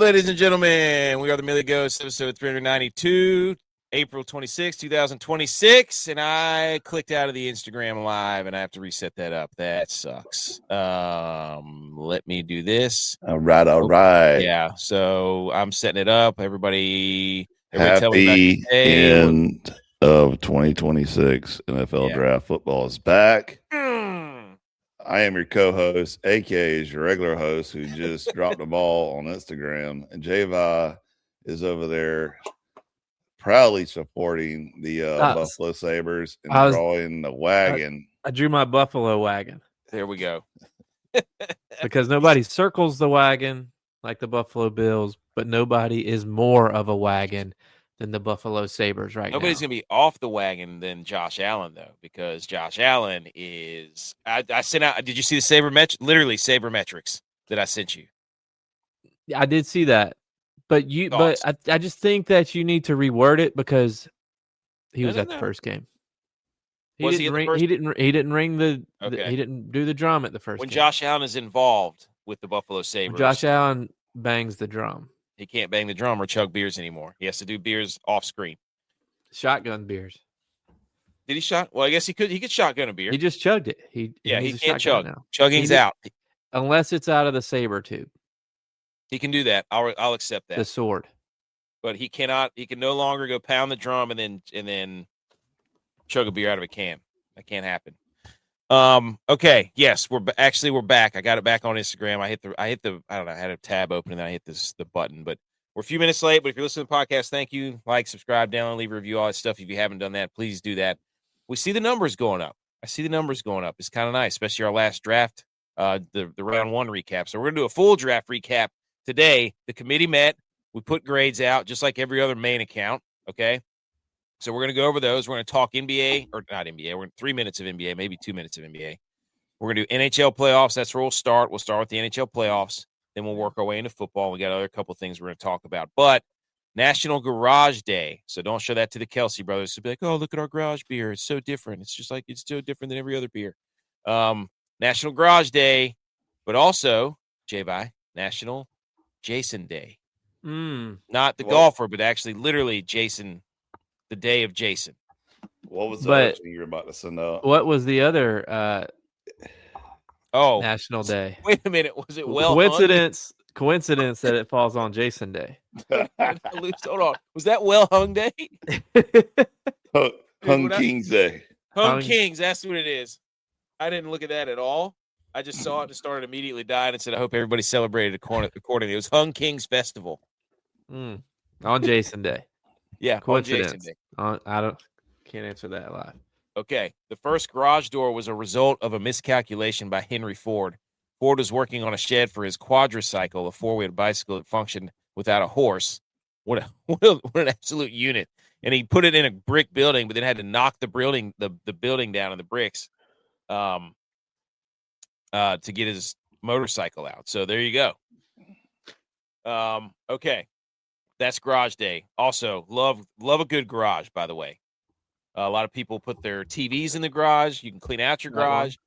ladies and gentlemen. We are the Millie Ghosts, episode 392, April 26, 2026. And I clicked out of the Instagram Live, and I have to reset that up. That sucks. Let me do this. All right. Yeah, so I'm setting it up. Everybody tell me Happy about your day. end of 2026. NFL Draft Football is back. I am your co-host, a.k.a. your regular host who just dropped the ball on Instagram. And G.U.Y. is over there proudly supporting the Buffalo Sabres and drawing the wagon. I drew my Buffalo wagon. There we go. Because nobody circles the wagon like the Buffalo Bills, but nobody is more of a wagon than the Buffalo Sabres right Nobody's now. going to be off the wagon than Josh Allen, though, because Josh Allen is – I sent out – did you see the sabermetrics that I sent you? I did see that. But I just think that you need to reword it because he was at the first game. He didn't do the drum at the first game. When Josh Allen is involved with the Buffalo Sabres. When Josh Allen bangs the drum. He can't bang the drum or chug beers anymore. He has to do beers off screen. Shotgun beers. Did he shot? Well, I guess he could shotgun a beer. He just chugged it. He can't chug now. Chugging's out. Unless it's out of the saber tube. He can do that. I'll accept that. The sword. But he cannot. He can no longer go pound the drum and then chug a beer out of a can. That can't happen. Okay. Yes, we're back. I got it back on Instagram. I hit the I don't know, I had a tab open and then I hit the button, but we're a few minutes late. But if you're listening to the podcast, thank you. Like, subscribe, download, leave a review, all that stuff. If you haven't done that, please do that. We see the numbers going up. I see the numbers going up. It's kind of nice, especially our last draft, the round one recap. So we're gonna do a full draft recap today. The committee met. We put grades out just like every other main account. Okay. So we're going to go over those. We're going to talk NBA, or not NBA. We're going to 3 minutes of NBA, maybe 2 minutes of NBA. We're going to do NHL playoffs. That's where we'll start. We'll start with the NHL playoffs. Then we'll work our way into football. We got other couple things we're going to talk about. But National Garage Day. So don't show that to the Kelsey brothers to be like, oh, look at our garage beer. It's so different. It's just like it's so different than every other beer. National Garage Day, but also, J-Bye, National Jason Day. Not the golfer, but actually literally Jason. The day of Jason. What was the other thing you were about to send out? What was the other National Day? Wait a minute. Was it coincidence that it falls on Jason Day? Hold on. Was that Well Hung Day? Hung Kings Day. Hung Kings. That's what it is. I didn't look at that at all. I just saw it and started immediately dying and said, I hope everybody celebrated accordingly. It was Hung Kings Festival. On Jason Day. Yeah, coincidence. Can't answer that live. Okay, the first garage door was a result of a miscalculation by Henry Ford. Ford was working on a shed for his quadricycle, a four-wheeled bicycle that functioned without a horse. What an absolute unit! And he put it in a brick building, but then had to knock the building down and the bricks, to get his motorcycle out. So there you go. Okay. That's Garage Day. Also, love a good garage, by the way. A lot of people put their TVs in the garage. You can clean out your garage.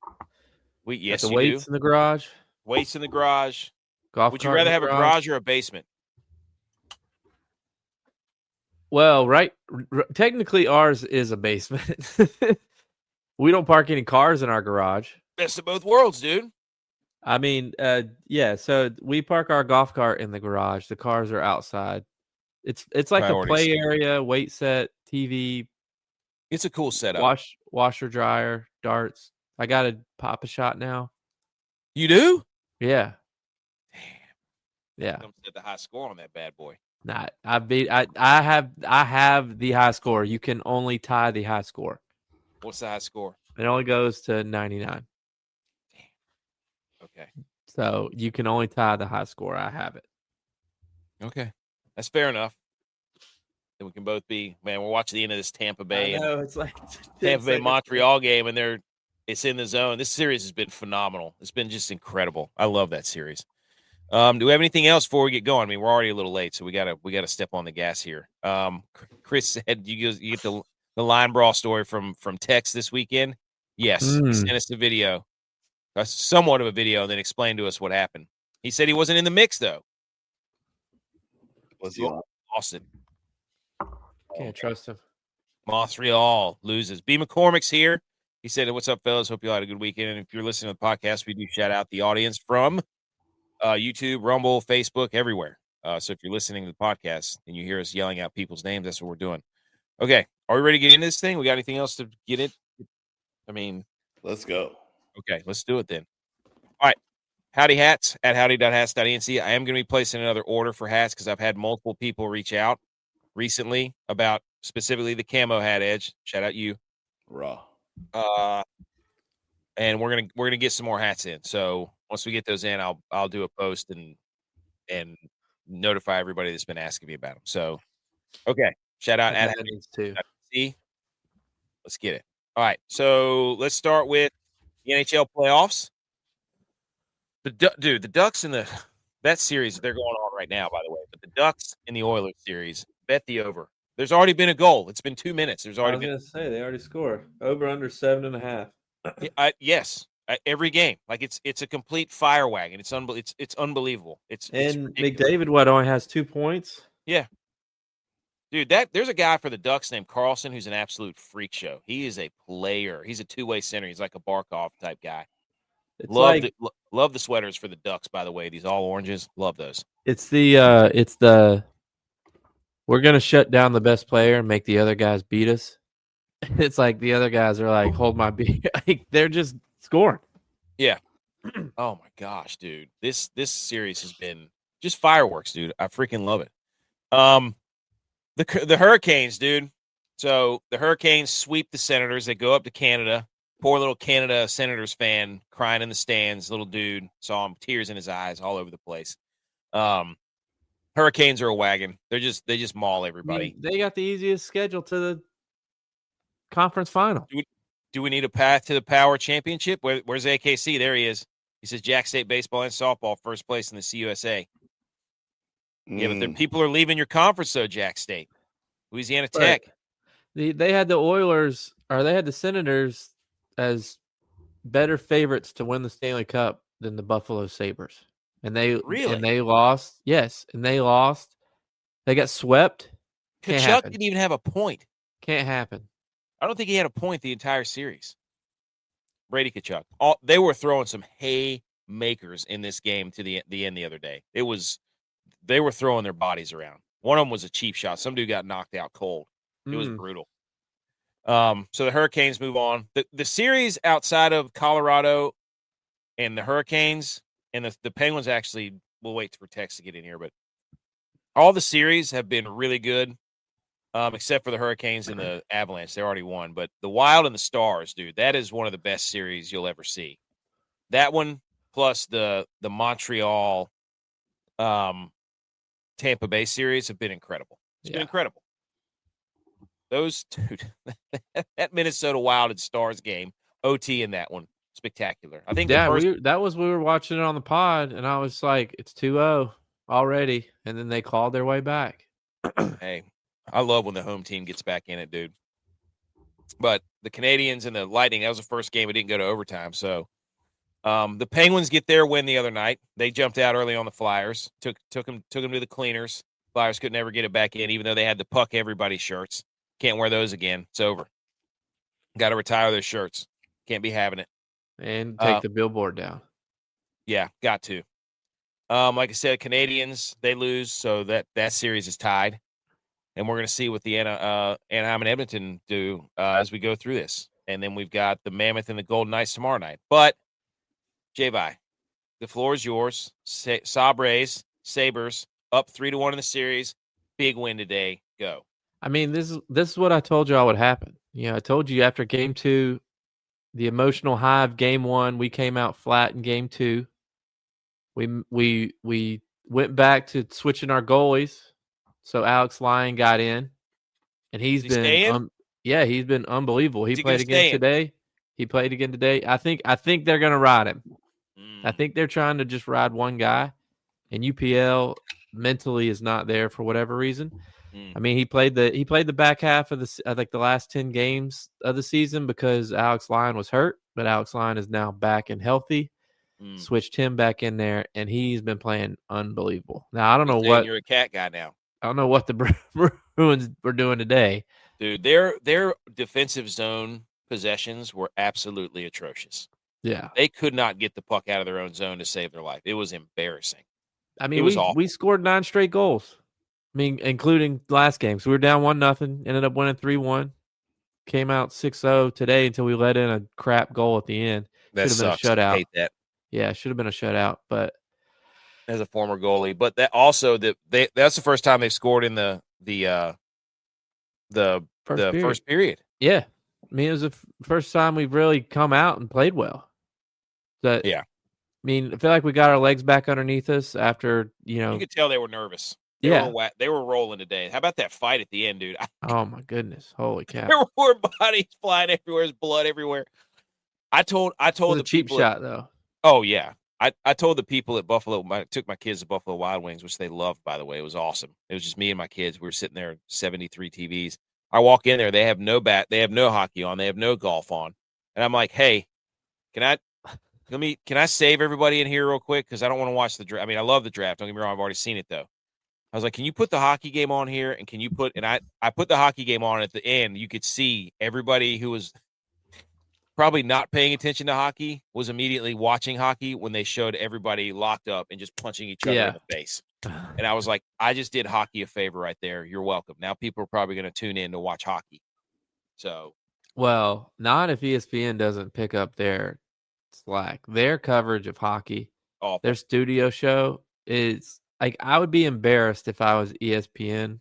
Yes, you do. Weights in the garage. Weights in the garage. Would you rather have a garage or a basement? Well, technically ours is a basement. We don't park any cars in our garage. Best of both worlds, dude. I mean, so we park our golf cart in the garage. The cars are outside. It's like a play area, weight set, TV. It's a cool setup. Washer, dryer, darts. I got to pop a shot now. You do? Yeah. Damn. Yeah. I'm at the high score on that bad boy. Nah, I have the high score. You can only tie the high score. What's the high score? It only goes to 99. Damn. Okay. So you can only tie the high score. I have it. Okay. That's fair enough. Then we can both be, man, we're watching the end of this Tampa Bay it's like Tampa Bay Montreal game, and it's in the zone. This series has been phenomenal. It's been just incredible. I love that series. Do we have anything else before we get going? I mean, we're already a little late, so we gotta step on the gas here. Chris said you get the line brawl story from Tex this weekend. Yes, he sent us a video, somewhat of a video, and then explained to us what happened. He said he wasn't in the mix though. Was he on? Lost it. Can't trust him. Montreal loses. B. McCormick's here. He said, "What's up, fellas? Hope you all had a good weekend." And if you're listening to the podcast, we do shout out the audience from YouTube, Rumble, Facebook, everywhere. So if you're listening to the podcast and you hear us yelling out people's names, that's what we're doing. Okay, are we ready to get into this thing? We got anything else to get it? I mean, let's go. Okay, let's do it then. All right. Howdy hats at howdy.hats.inc. I am going to be placing another order for hats because I've had multiple people reach out recently about specifically the camo hat Edge. Shout out you. Raw. And we're gonna get some more hats in. So once we get those in, I'll do a post and notify everybody that's been asking me about them. So okay, shout out at howdy.hats.inc. Let's get it. All right, so let's start with the NHL playoffs. The Ducks in that series they're going on right now, by the way. But the Ducks in the Oilers series, bet the over. There's already been a goal. It's been 2 minutes. There's already been. I was going to say they already scored over under 7.5. Yes, every game. Like it's a complete fire wagon. It's unbelievable. It's McDavid only has 2 points. Yeah, dude. There's a guy for the Ducks named Carlson who's an absolute freak show. He is a player. He's a two-way center. He's like a Barkov type guy. Love the sweaters for the Ducks, by the way. These all oranges. Love those. It's the we're gonna shut down the best player and make the other guys beat us. It's like the other guys are like, hold my beat. Like, they're just scoring. Yeah. Oh my gosh, dude. This series has been just fireworks, dude. I freaking love it. The Hurricanes, dude. So the Hurricanes sweep the Senators. They go up to Canada. Poor little Canada Senators fan crying in the stands. Little dude, saw him, tears in his eyes all over the place. Hurricanes are a wagon. They just maul everybody. I mean, they got the easiest schedule to the conference final. Do we need a path to the Power Championship? Where's AKC? There he is. He says Jack State baseball and softball first place in the CUSA. Yeah, but people are leaving your conference though. Jack State, Louisiana Tech. They had the Oilers, or they had the Senators as better favorites to win the Stanley Cup than the Buffalo Sabres. And they lost. Yes, and they lost. They got swept. Kachuk didn't even have a point. Can't happen. I don't think he had a point the entire series. Brady Kachuk. They were throwing some haymakers in this game to the end the other day. They were throwing their bodies around. One of them was a cheap shot. Some dude got knocked out cold. It was brutal. So the Hurricanes move on. The series outside of Colorado and the Hurricanes and the Penguins, actually, we'll wait for Tex to get in here, but all the series have been really good, except for the Hurricanes and the Avalanche. They already won. But the Wild and the Stars, dude, that is one of the best series you'll ever see. That one plus the Montreal Tampa Bay series have been incredible. It's been incredible. Those, dude, that Minnesota Wild and Stars game, OT in that one, spectacular. I think we were watching it on the pod, and I was like, it's 2-0 already, and then they clawed their way back. Hey, I love when the home team gets back in it, dude. But the Canadians and the Lightning, that was the first game. It didn't go to overtime. So the Penguins get their win the other night. They jumped out early on the Flyers, took them to the cleaners. Flyers could never get it back in, even though they had to puck everybody's shirts. Can't wear those again. It's over. Got to retire those shirts. Can't be having it. And take the billboard down. Yeah, got to. Like I said, Canadians, they lose, so that series is tied. And we're going to see what the Anaheim and Edmonton do as we go through this. And then we've got the Mammoth and the Golden Knights tomorrow night. But, J-Vi, the floor is yours. Sabres, Sabres, up 3-1 in the series. Big win today. Go. I mean, this is what I told you would happen. I told you after game 2, the emotional high of game 1, we came out flat in game 2. We went back to switching our goalies. So Alex Lyon got in, and he's been unbelievable. He played again today. I think they're going to ride him. I think they're trying to just ride one guy, and UPL mentally is not there for whatever reason. I mean, he played the back half of the last 10 games of the season because Alex Lyon was hurt, but Alex Lyon is now back and healthy. Switched him back in there, and he's been playing unbelievable. Now I don't know what you're a cat guy now. I don't know what the Bruins were doing today. Dude, their defensive zone possessions were absolutely atrocious. Yeah. They could not get the puck out of their own zone to save their life. It was embarrassing. I mean, we scored 9 straight goals. I mean, including last game. So we were down 1-0, ended up winning 3-1. Came out 6-0 today until we let in a crap goal at the end. That should have sucks. been a shutout. I hate that. Yeah, it should have been a shutout, but as a former goalie, but that also that's the first time they've scored in the first period. Yeah. I mean, it was the first time we've really come out and played well. Yeah. I mean, I feel like we got our legs back underneath us after, You could tell they were nervous. They were rolling today. How about that fight at the end, dude? Oh my goodness. Holy cow. There were bodies flying everywhere, there's blood everywhere. I told the cheap shot though. Oh yeah. I told the people at Buffalo, I took my kids to Buffalo Wild Wings, which they loved, by the way. It was awesome. It was just me and my kids. We were sitting there, 73 TVs. I walk in there, they have no hockey on, they have no golf on. And I'm like, hey, can I save everybody in here real quick? Because I don't want to watch the draft. I mean, I love the draft. Don't get me wrong, I've already seen it though. I was like, can you put the hockey game on here? And I put the hockey game on at the end. You could see everybody who was probably not paying attention to hockey was immediately watching hockey when they showed everybody locked up and just punching each other in the face. And I was like, I just did hockey a favor right there. You're welcome. Now people are probably going to tune in to watch hockey. So, well, not if ESPN doesn't pick up their slack. Their coverage of hockey, their studio show is like, I would be embarrassed if I was ESPN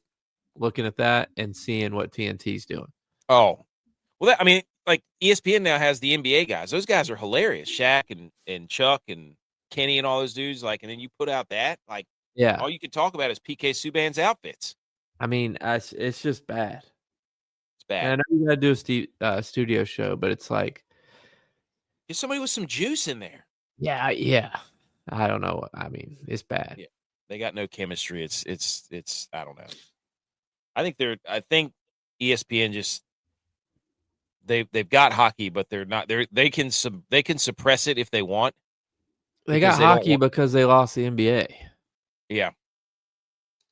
looking at that and seeing what TNT's doing. Oh, well, like ESPN now has the NBA guys. Those guys are hilarious. Shaq and Chuck and Kenny and all those dudes. Like, and then you put out that, like, yeah, all you can talk about is PK Subban's outfits. I mean, it's just bad. It's bad. And I know you got to do a studio show, but it's like, there's somebody with some juice in there. Yeah. I don't know. I mean, it's bad. Yeah, they got no chemistry. It's. I don't know. I think ESPN just. They've got hockey, but they're not. They can suppress it if they want. They got hockey because they lost the NBA. Yeah,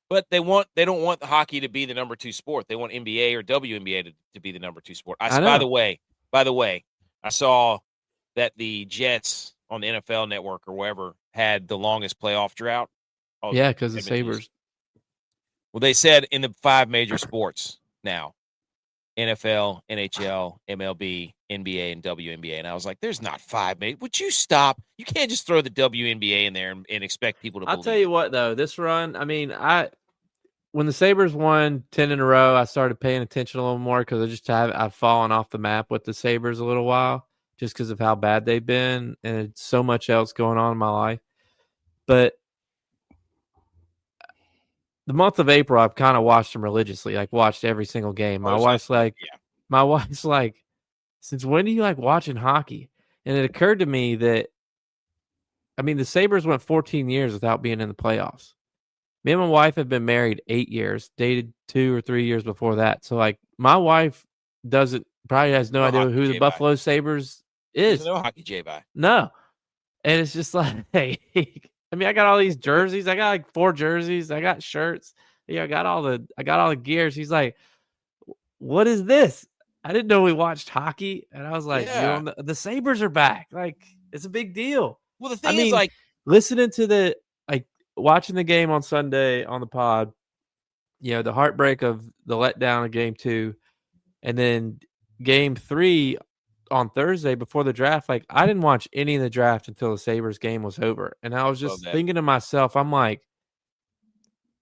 but they don't want the hockey to be the number 2 sport. They want NBA or WNBA to be the number 2 sport. By the way, I saw that the Jets on the NFL Network or wherever had the longest playoff drought. Oh, yeah, because the Sabres. Well, they said in the 5 major sports now. NFL, NHL, MLB, NBA, and WNBA. And I was like, there's not 5, mate. Would you stop? You can't just throw the WNBA in there and expect people to believe. I'll tell you what, though. This run, I mean, when the Sabres won 10 in a row, I started paying attention a little more because I've fallen off the map with the Sabres a little while just because of how bad they've been and it's so much else going on in my life. But the month of April, I've kind of watched them religiously, like watched every single game. My wife's like, since when do you like watching hockey? And it occurred to me that, I mean, the Sabres went 14 years without being in the playoffs. Me and my wife have been married 8 years, dated 2 or 3 years before that. So like my wife probably has no idea who the Buffalo Sabres is. There's no hockey J-by. No. And it's just like, hey, I mean, I got all these jerseys. I got like 4 jerseys. I got shirts. Yeah, I got all the gears. He's like, "What is this?" I didn't know we watched hockey, and I was like, the Sabres are back. Like, it's a big deal. Well, the thing is, like, listening to watching the game on Sunday on the pod, the heartbreak of the letdown of game 2, and then game 3 on Thursday before the draft. Like, I didn't watch any of the draft until the Sabres game was over. And I was just thinking to myself, I'm like,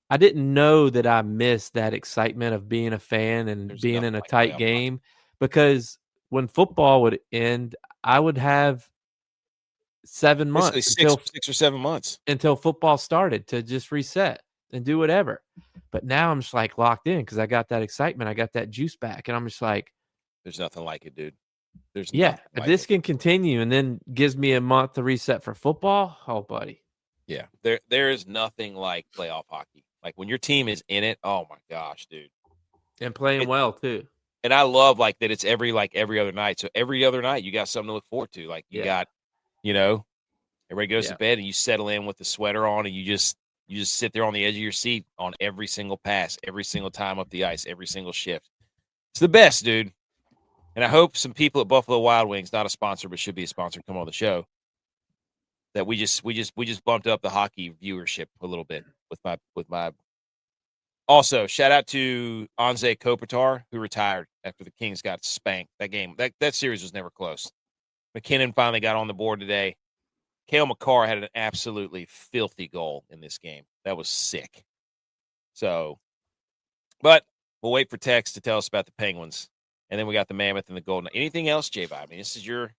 I didn't know that I missed that excitement of being a fan and being in a tight game, because when football would end, I would have 7 months, 6 or 7 months until football started to just reset and do whatever. But now I'm just like locked in because I got that excitement. I got that juice back. And I'm just like, there's nothing like it, dude. If this can continue and then gives me a month to reset for football, oh, buddy. Yeah, there is nothing like playoff hockey. Like when your team is in it, oh my gosh, dude. And playing well too. And I love like that it's every other night. So every other night you got something to look forward to. Like you got, everybody goes to bed and you settle in with the sweater on and you just You just sit there on the edge of your seat on every single pass, every single time up the ice, every single shift. It's the best, dude. And I hope some people at Buffalo Wild Wings, not a sponsor, but should be a sponsor, come on the show. That we just bumped up the hockey viewership a little bit with my. Also, shout out to Anze Kopitar, who retired after the Kings got spanked. That game, that series was never close. McKinnon finally got on the board today. Cale Makar had an absolutely filthy goal in this game. That was sick. So, but we'll wait for Tex to tell us about the Penguins. And then we got the Mammoth and the Golden. Anything else, J-Bob? I mean, this is your...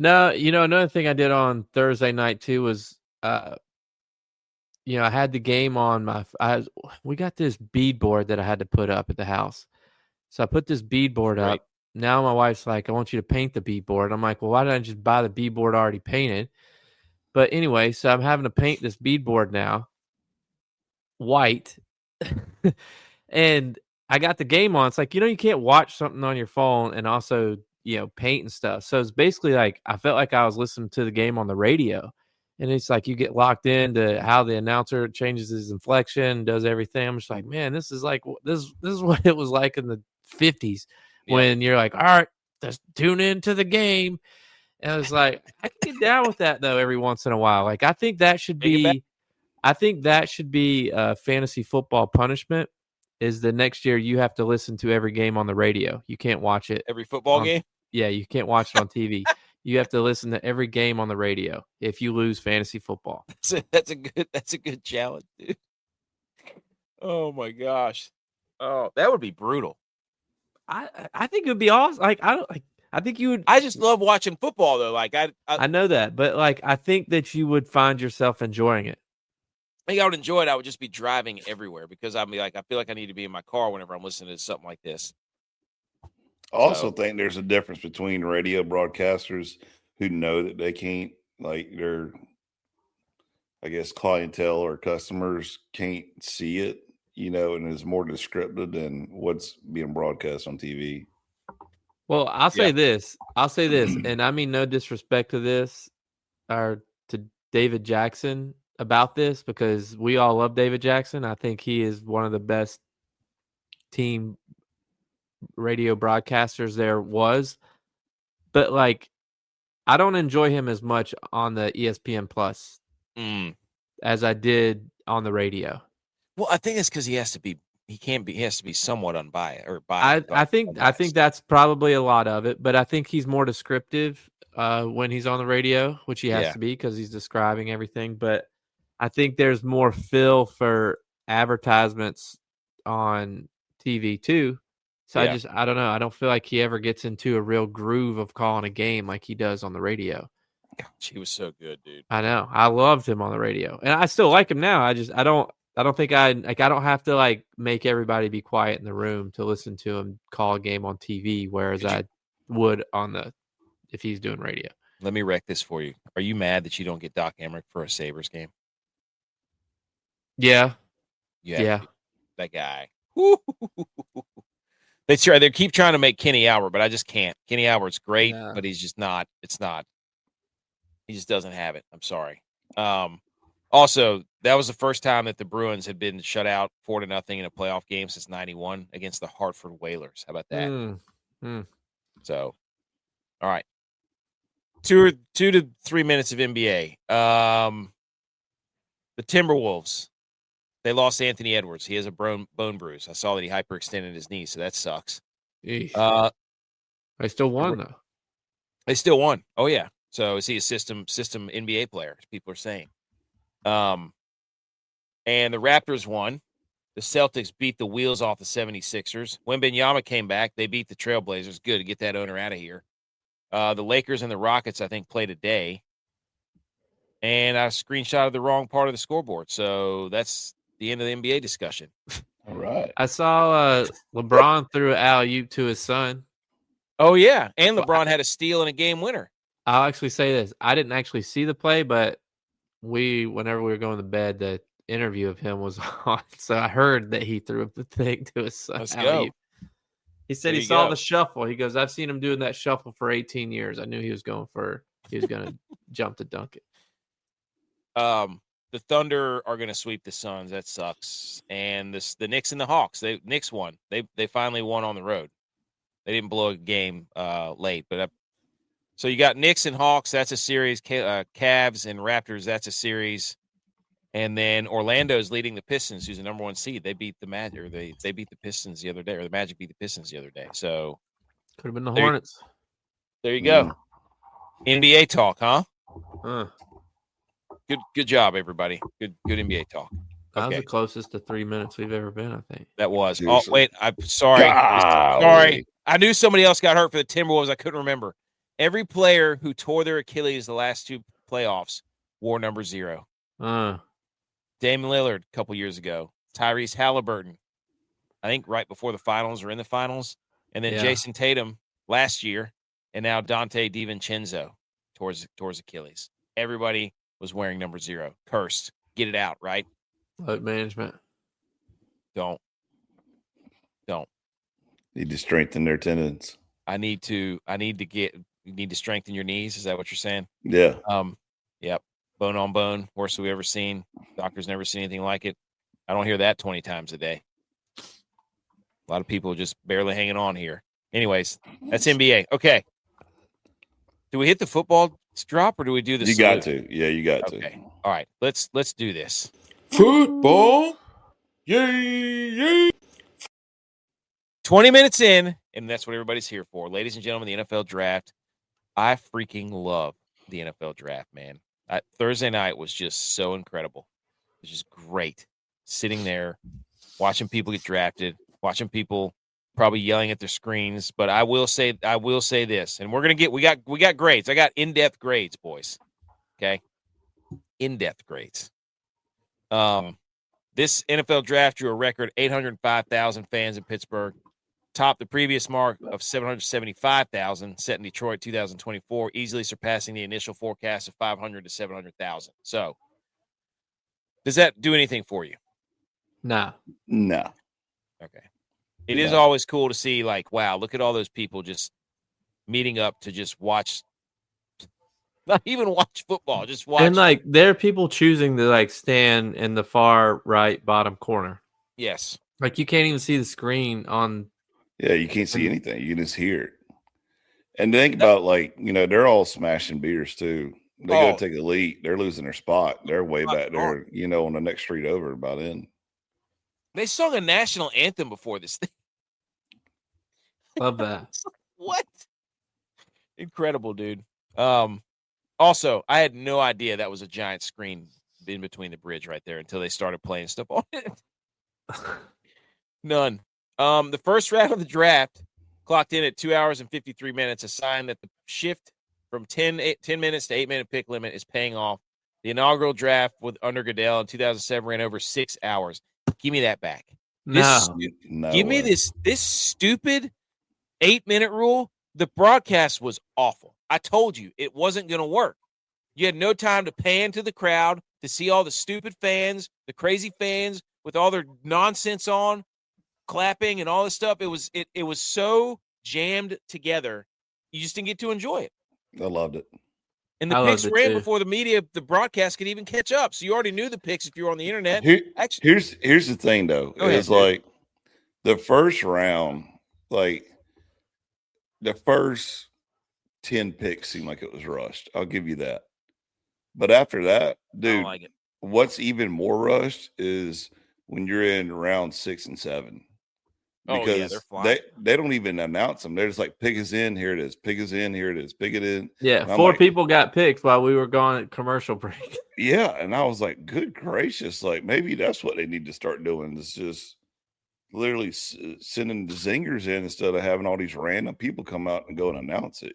No, another thing I did on Thursday night, too, was, I had the game on we got this bead board that I had to put up at the house. So I put this bead board up. Now my wife's like, I want you to paint the bead board. I'm like, well, why didn't I just buy the bead board already painted? But anyway, so I'm having to paint this bead board now white. And I got the game on. It's like, you can't watch something on your phone and also, paint and stuff. So it's basically like I felt like I was listening to the game on the radio. And it's like you get locked into how the announcer changes his inflection, does everything. I'm just like, man, this is like this is what it was like in the 50s when you're like, all right, let's tune into the game. And I was like, I can get down with that though every once in a while. Like I think that should be fantasy football punishment. Is the next year you have to listen to every game on the radio. You can't watch it every football game. Yeah, you can't watch it on TV. You have to listen to every game on the radio if you lose fantasy football. That's a good challenge, dude. Oh my gosh. Oh, that would be brutal. I think it would be awesome. I think you would. I just love watching football though. Like I know that, but like I think that you would find yourself enjoying it. I think I would enjoy it. I would just be driving everywhere because I feel like I need to be in my car whenever I'm listening to something like this. I also think there's a difference between radio broadcasters who know that they can't, like their, I guess, clientele or customers can't see it, and is more descriptive than what's being broadcast on TV. Well, I'll say this, and I mean no disrespect to this or to David Jackson about this because we all love David Jackson. I think he is one of the best team radio broadcasters there was. But like I don't enjoy him as much on the ESPN Plus as I did on the radio. Well, I think it's because he has to be somewhat unbiased or biased. I think that's probably a lot of it, but I think he's more descriptive when he's on the radio, which he has to be because he's describing everything. But I think there's more fill for advertisements on TV too. So I don't know. I don't feel like he ever gets into a real groove of calling a game like he does on the radio. Gosh, he was so good, dude. I know. I loved him on the radio, and I still like him now. I don't think I don't have to like make everybody be quiet in the room to listen to him call a game on TV, whereas I would if he's doing radio. Let me wreck this for you. Are you mad that you don't get Doc Emmerich for a Sabres game? Yeah. That guy. They keep trying to make Kenny Albert, but I just can't. Kenny Albert's great, but he's just not. It's not. He just doesn't have it. I'm sorry. Also, that was the first time that the Bruins had been shut out 4-0 in a playoff game since '91 against the Hartford Whalers. How about that? So, all right. 2 to 3 minutes of NBA. The Timberwolves. They lost Anthony Edwards. He has a bone bruise. I saw that he hyperextended his knee, so that sucks. They still won, though. They still won. Oh, yeah. So is he a system NBA player, as people are saying? And the Raptors won. The Celtics beat the wheels off the 76ers. Wembanyama came back. They beat the Trailblazers. Good to get that owner out of here. The Lakers and the Rockets, I think, play today. And I screenshotted the wrong part of the scoreboard. So that's the end of the NBA discussion. All right. I saw LeBron threw an alley-oop to his son. Oh, yeah. And LeBron had a steal and a game winner. I'll actually say this. I didn't actually see the play, but whenever we were going to bed, the interview of him was on. So I heard that he threw the thing to his son. Let's go. He said he saw the shuffle. He goes, I've seen him doing that shuffle for 18 years. I knew he was going to jump to dunk it. the Thunder are going to sweep the Suns. That sucks. And the Knicks and the Hawks. Knicks won. They finally won on the road. They didn't blow a game late, but so you got Knicks and Hawks. That's a series. Cavs and Raptors. That's a series. And then Orlando's leading the Pistons, who's the number 1 seed. They beat the Magic, or they beat the Pistons the other day, or the Magic beat the Pistons the other day. So could have been the Hornets. There you go. NBA talk, huh? Good job, everybody. Good NBA talk. That was the closest to 3 minutes we've ever been, I think. That was. Oh, wait. I'm sorry. Sorry. I knew somebody else got hurt for the Timberwolves. I couldn't remember. Every player who tore their Achilles the last 2 playoffs wore number 0. Damian Lillard a couple years ago. Tyrese Halliburton, I think right before the finals or in the finals. And then Jason Tatum last year. And now Dante DiVincenzo towards Achilles. Everybody was wearing number 0. Cursed. Get it out, right? Load management. Don't. Need to strengthen their tendons. You need to strengthen your knees. Is that what you're saying? Yeah. Yep. Bone on bone. Worst we've ever seen. Doctor's never seen anything like it. I don't hear that 20 times a day. A lot of people just barely hanging on here. Anyways, that's NBA. Okay. Do we hit the football drop or do we do this? You got to. Yeah, you got to. Okay. All right. Let's do this. Football. Yay. 20 minutes in, and that's what everybody's here for. Ladies and gentlemen, the NFL draft. I freaking love the NFL draft, man. Thursday night was just so incredible. It was just great. Sitting there, watching people get drafted, watching people probably yelling at their screens. But I will say this, and we got grades. I got in-depth grades, boys. Okay, in-depth grades. This NFL draft drew a record 805,000 fans in Pittsburgh, topped the previous mark of 775,000 set in Detroit 2024, easily surpassing the initial forecast of 500 to 700,000. So, does that do anything for you? No. Okay. It is always cool to see, like, wow, look at all those people just meeting up to just watch, not even watch football, just watch. And, like, there are people choosing to, like, stand in the far right bottom corner. Yes. Like, you can't even see the screen on. Yeah, you can't see anything. You can just hear it. And think about, like, they're all smashing beers, too. They go take a leak. They're losing their spot. They're way back there, on the next street over about in. They sung a national anthem before this thing. Love that. What? Incredible, dude. Also, I had no idea that was a giant screen in between the bridge right there until they started playing stuff on it. None. The first round of the draft clocked in at 2 hours and 53 minutes, a sign that the shift from 10 minutes to 8-minute pick limit is paying off. The inaugural draft under Goodell in 2007 ran over 6 hours. Give me that back. Give me this stupid 8-minute rule. The broadcast was awful. I told you it wasn't going to work. You had no time to pan to the crowd to see all the stupid fans, the crazy fans with all their nonsense on, clapping and all this stuff. It was so jammed together. You just didn't get to enjoy it. I loved it. And the picks ran before the broadcast could even catch up. So you already knew the picks if you were on the internet. Here's the thing, though. It's like the first round, like the first 10 picks seemed like it was rushed. I'll give you that. But after that, dude, what's even more rushed is when you're in round 6 and 7. Because they don't even announce them. They're just like, pick us in, here it is. Pick us in, here it is. Pick it in. Yeah, 4 people got picked while we were gone at commercial break. Yeah, and I was like, good gracious. Like, maybe that's what they need to start doing is just literally sending the zingers in instead of having all these random people come out and go and announce it,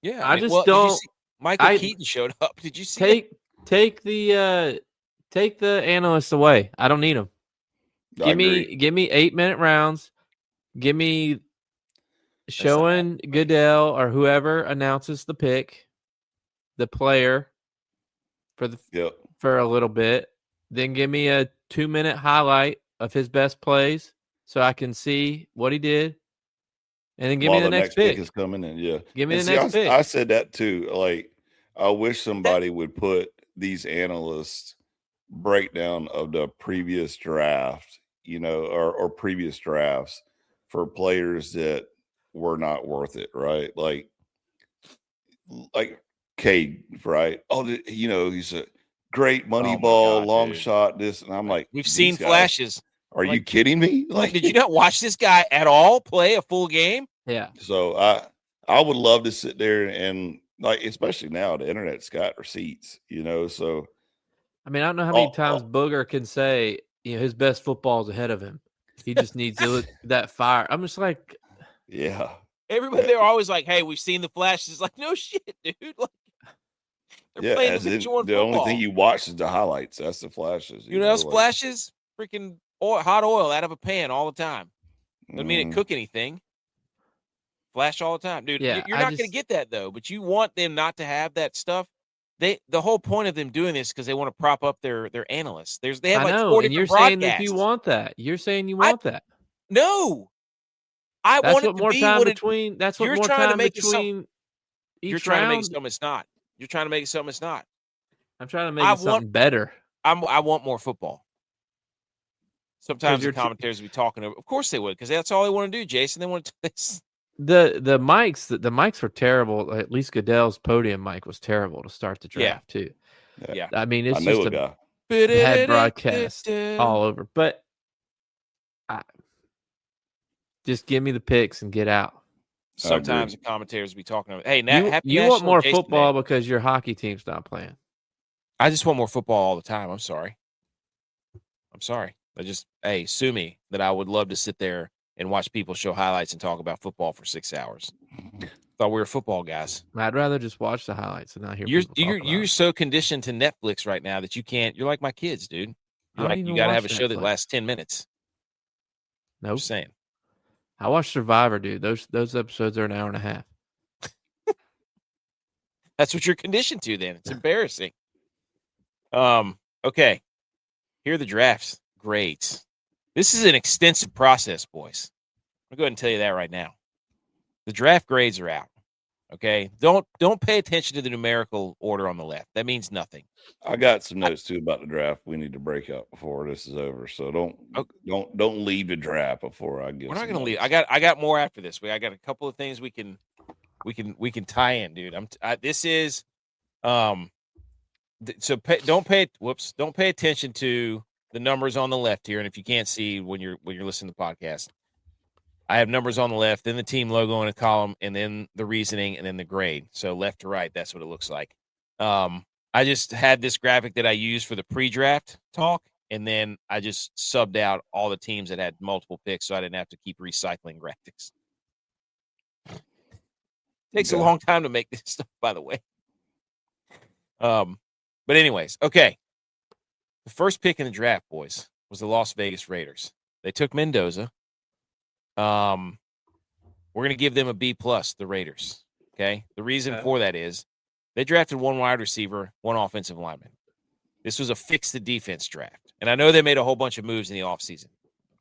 Yeah. I just don't. Michael Keaton showed up. Did you see Take the analysts away. I don't need them. Give me 8-minute rounds. Give me showing Goodell or whoever announces the pick, the player for a little bit. Then give me a 2-minute highlight of his best plays so I can see what he did. And then give me the next pick is coming in. Yeah. Give me the next pick. I said that too. Like, I wish somebody would put these analysts breakdown of the previous draft, or previous drafts for players that were not worth it, right? Like Cade, right? Oh, he's a great money ball, long shot. This, and I'm like, we've seen flashes. Are you kidding me? Like, did you not watch this guy at all play a full game? Yeah. So I would love to sit there and especially now the internet's got receipts, So I mean, I don't know how many times Booger can say, his best football is ahead of him. He just needs that fire. I'm just like, yeah. Everybody, they're always like, "Hey, we've seen the flashes." Like, no shit, dude. Like, they're playing the only thing you watch is the highlights. That's the flashes. Flashes, freaking hot oil out of a pan all the time. Doesn't mean it cook anything. Flash all the time, dude. Yeah, you're not going to get that though. But you want them not to have that stuff. The whole point of them doing this is because they want to prop up their analysts. They have 4 and you're saying that you want that. You're saying you want that. No. That's what more time between. That's what more time between. You're trying to make it something it's not. You're trying to make it something it's not. I'm trying to make it something better. I want more football. Sometimes the commentators will be talking over. Of course they would, because that's all they want to do, Jason. They want to this. The mics were terrible. At least Goodell's podium mic was terrible to start the draft too. Yeah. I mean, it's just a bad broadcast all over. But just give me the picks and get out. Sometimes the commentators will be talking over. Hey, now you want more football because your hockey team's not playing. I just want more football all the time. I'm sorry. Sue me that I would love to sit there and watch people show highlights and talk about football for 6 hours. Thought we were football guys. I'd rather just watch the highlights and not hear. You're so conditioned to Netflix right now that you can't. You're like my kids, dude. You got to have a show that lasts 10 minutes. Nope. Just saying. I watch Survivor, dude. Those episodes are an hour and a half. That's what you're conditioned to. Then it's embarrassing. Okay. Here are the drafts. Grades. This is an extensive process, boys. I'm going to go ahead and tell you that right now. The draft grades are out. Okay. Don't pay attention to the numerical order on the left. That means nothing. I got some notes too about the draft. We need to break up before this is over. So don't leave the draft before I get. We're not going to leave. I got more after this. I got a couple of things we can tie in, dude. This is don't pay attention to the numbers on the left here. And if you can't see when you're listening to the podcast, I have numbers on the left, then the team logo in a column, and then the reasoning, and then the grade. So left to right, that's what it looks like. I just had this graphic that I used for the pre-draft talk, and then I just subbed out all the teams that had multiple picks, so I didn't have to keep recycling graphics. Takes a long time to make this stuff, by the way. But anyways, okay. The first pick in the draft, boys, was the Las Vegas Raiders. They took Mendoza. We're going to give them a B+, the Raiders. Okay. The reason for that is they drafted 1 wide receiver, 1 offensive lineman. This was a fix the defense draft. And I know they made a whole bunch of moves in the offseason,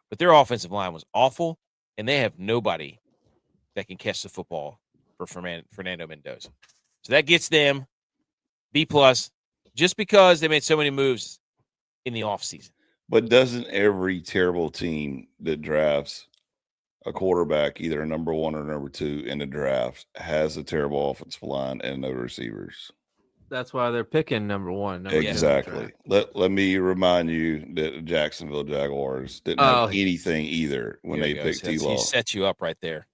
but their offensive line was awful, and they have nobody that can catch the football for Fernando Mendoza. So that gets them B+, just because they made so many moves in the offseason. But doesn't every terrible team that drafts a quarterback, either a number 1 or number 2 in the draft, has a terrible offensive line and no receivers? That's why they're picking number 1. Exactly. Let me remind you that the Jacksonville Jaguars didn't have anything either when they picked T-Law. He set you up right there.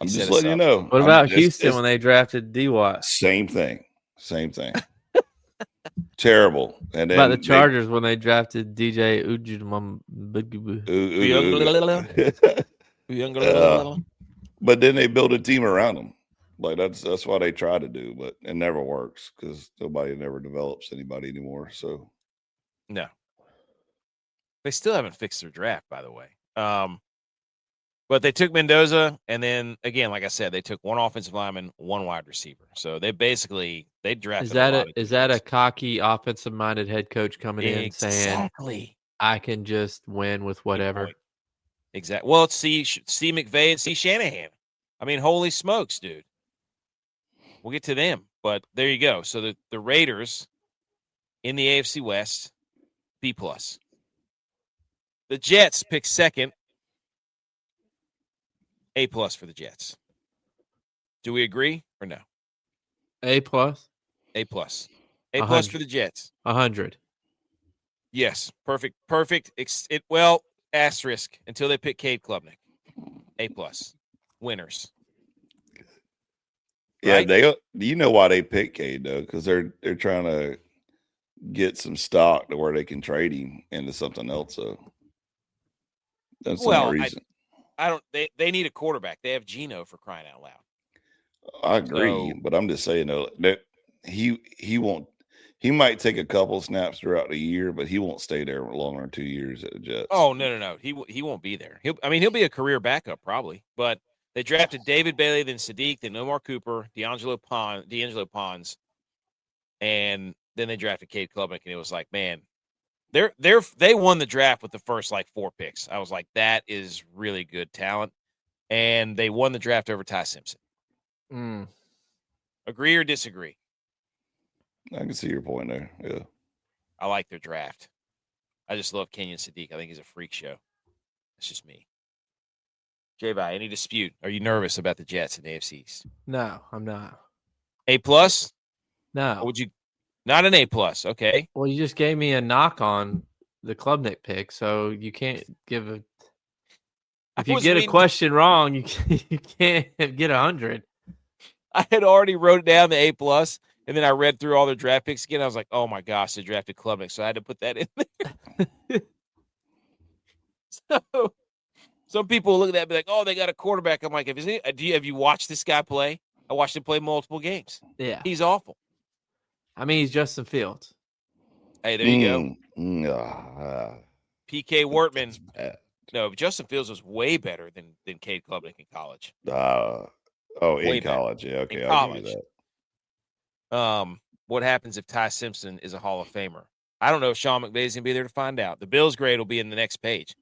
I'm just letting you know. What about Houston when they drafted G.U.Y.S? Same thing. Terrible. And then about the Chargers when they drafted DJ but then they build a team around them. Like that's what they try to do, but it never works because nobody never develops anybody anymore. So no, they still haven't fixed their draft, by the way. But they took Mendoza, and then again, like I said, they took 1 offensive lineman, 1 wide receiver. So they drafted. Is that a cocky offensive-minded head coach coming in saying, "I can just win with whatever"? Exactly. Well, it's C. McVay and C. Shanahan. I mean, holy smokes, dude. We'll get to them, but there you go. So the Raiders in the AFC West, B+. The Jets picked second, A+ for the Jets. Do we agree or no? A+. A+. A+ for the Jets. 100. Yes, perfect. Asterisk until they pick Cade Klubnik. A+. Winners. Yeah, right? Do you know why they pick Cade though? Because they're trying to get some stock to where they can trade him into something else. So that's the only reason. I don't. They need a quarterback. They have Geno, for crying out loud. I agree, but I'm just saying though that he won't. He might take a couple snaps throughout the year, but he won't stay there longer than 2 years at the Jets. Oh no. He won't be there. He'll be a career backup probably. But they drafted David Bailey, then Sadiq, then Omar Cooper, D'Angelo Pons, and then they drafted Cade Klubnik, and it was like, man, they won the draft with the first 4 picks. I was like, that is really good talent, and they won the draft over Ty Simpson. Agree or disagree? I can see your point there. Yeah. I like their draft. I just love Kenyon Sadiq. I think he's a freak show. That's just me. J-Vi, any dispute? Are you nervous about the Jets in the AFC East? No, I'm not. A+? No. Or would you not an A+? Okay. Well, you just gave me a knock on the Klubnik pick, so you can't give a. If you get a question wrong, you can't get 100. I had already wrote down the A+, and then I read through all their draft picks again. I was like, oh my gosh, they drafted Klubnik, so I had to put that in there. So some people look at that and be like, oh, they got a quarterback. I'm like, have you watched this guy play? I watched him play multiple games. Yeah. He's awful. I mean, he's Justin Fields. Hey, there you go. PK Wortman. No, Justin Fields was way better than Cade Klubnik in college. In college. Yeah, okay. I'll give you that. What happens if Ty Simpson is a Hall of Famer? I don't know if Sean McVay's going to be there to find out. The Bills' grade will be in the next page.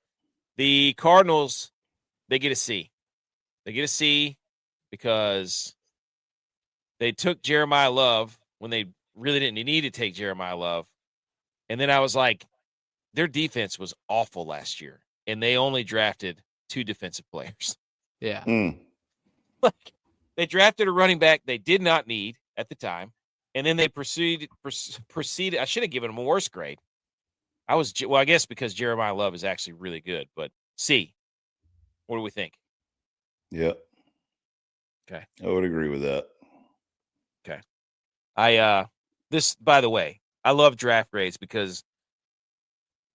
The Cardinals, they get a C. They get a C because they took Jeremiah Love when they really didn't need to take Jeremiah Love. And then I was like, their defense was awful last year, and they only drafted 2 defensive players. Yeah. They drafted a running back they did not need at the time, and then they proceeded. I should have given them a worse grade. I guess because Jeremiah Love is actually really good, but C. What do we think? Yeah. Okay. I would agree with that. Okay. By the way, I love draft grades because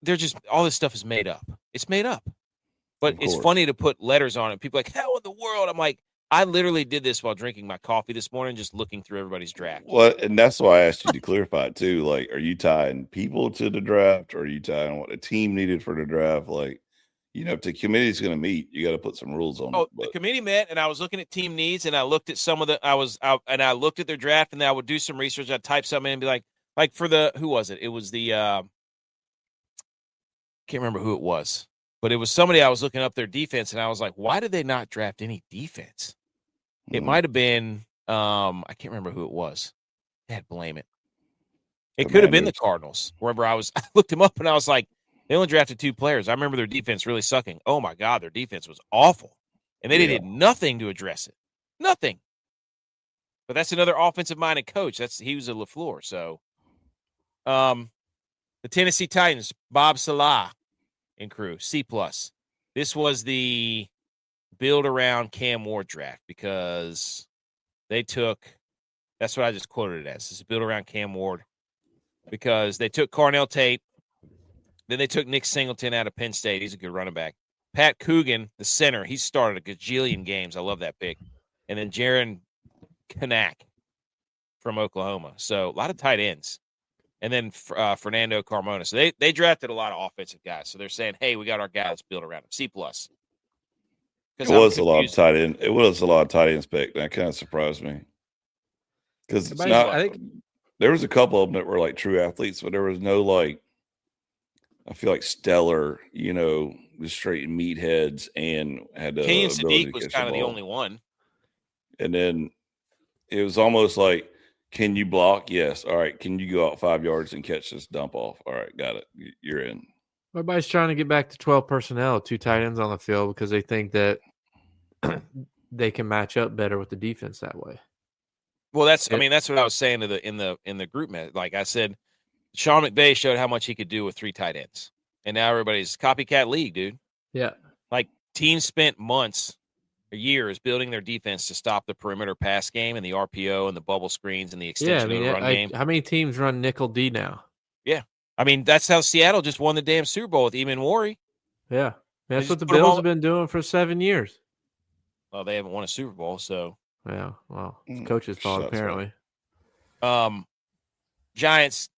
they're just, all this stuff is made up. It's made up. But it's funny to put letters on it. People are like, how in the world? I'm like, I literally did this while drinking my coffee this morning, just looking through everybody's draft. Well, and that's why I asked you to clarify it too. Like, are you tying people to the draft, or are you tying what the team needed for the draft? Like, if the committee's going to meet, you got to put some rules on it. The committee met, and I was looking at team needs, and I looked at some of the. I looked at their draft, and then I would do some research. I'd type something in and be like for the, who was it? It was the. Can't remember who it was, but it was somebody. I was looking up their defense, and I was like, why did they not draft any defense? It might have been, I can't remember who it was. Dad, blame it. It could have been the Cardinals. Remember, I looked him up, and I was like, they only drafted 2 players. I remember their defense really sucking. Oh, my God, their defense was awful. And they did nothing to address it. Nothing. But that's another offensive-minded coach. He was a LaFleur. So, the Tennessee Titans, Bob Salah and crew, C+. This was the build around Cam Ward draft because they took, that's what I just quoted it as. It's a build around Cam Ward because they took Carnell Tate. Then they took Nick Singleton out of Penn State. He's a good running back. Pat Coogan, the center, he started a gajillion games. I love that pick. And then Jaron Kanak from Oklahoma. So a lot of tight ends. And then Fernando Carmona. So they drafted a lot of offensive guys. So they're saying, hey, we got our guys built around him. C+. It was a lot of tight end. It was a lot of tight ends picked. That kind of surprised me. Because it's not. I think there was a couple of them that were like true athletes, but there was no I feel like stellar, just straight meatheads and had the Kenyon Sadiq was kind of the only one. And then it was almost like Can you block? Yes. All right. Can you go out 5 yards and catch this dump off? All right. Got it. You're in. Everybody's trying to get back to 12 personnel, 2 tight ends on the field because they think that they can match up better with the defense that way. Well, that's what I was saying in the group match. Like I said, Sean McVay showed how much he could do with 3 tight ends. And now everybody's copycat league, dude. Yeah. Like teams spent months or years building their defense to stop the perimeter pass game and the RPO and the bubble screens and the extension of the run game. How many teams run nickel D now? Yeah. I mean, that's how Seattle just won the damn Super Bowl with Eamon Warry. Yeah. That's what the Bills have been doing for 7 years. Well, they haven't won a Super Bowl, so. Yeah, well, it's coach's fault, apparently. Giants,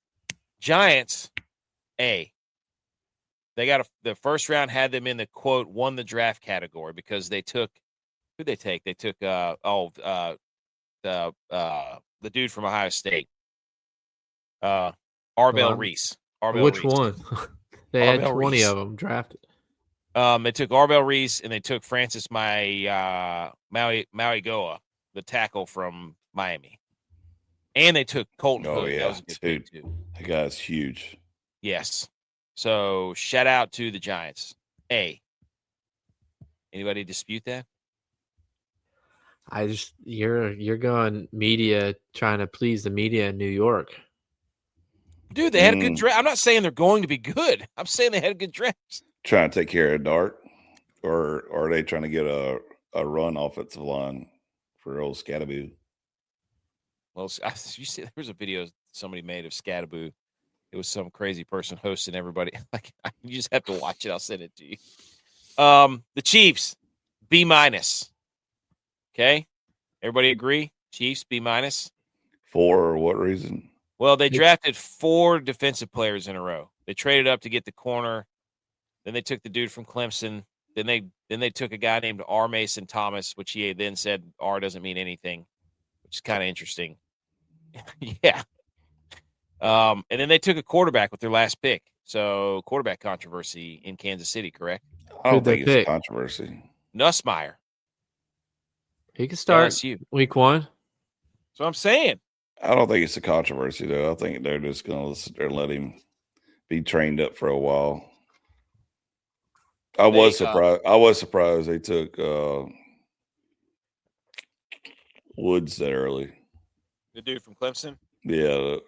A. They got the first round had them in the, quote, won the draft category because they took – who'd they take? They took the dude from Ohio State. Arbel Reese. Which one? They had 20 of them drafted. They took Arbel Reese and they took Francis Mauigoa, the tackle from Miami. And they took Colton Hood. Yeah. That was a good pick, too. That guy's huge. Yes. So shout out to the Giants. A. Anybody dispute that? You're going media, trying to please the media in New York. Dude, they had a good draft. I'm not saying they're going to be good. I'm saying they had a good draft. Trying to take care of Dart, or are they trying to get a run offensive line for old Scattaboo? Well, you see, there was a video somebody made of Scattaboo. It was some crazy person hosting everybody. Like, you just have to watch it. I'll send it to you. The Chiefs, B-. Okay, everybody agree? Chiefs, B-. For what reason? Well, they drafted 4 defensive players in a row. They traded up to get the corner. Then they took the dude from Clemson. Then they took a guy named R. Mason Thomas, which he then said R doesn't mean anything, which is kind of interesting. Yeah. And then they took a quarterback with their last pick. So quarterback controversy in Kansas City, correct? I don't think it's a controversy. Nussmeier. He can start week 1. That's what I'm saying. I don't think it's a controversy, though. I think they're just going to sit there and let him be trained up for a while. I was surprised they took Woods that early. The dude from Clemson? Yeah, the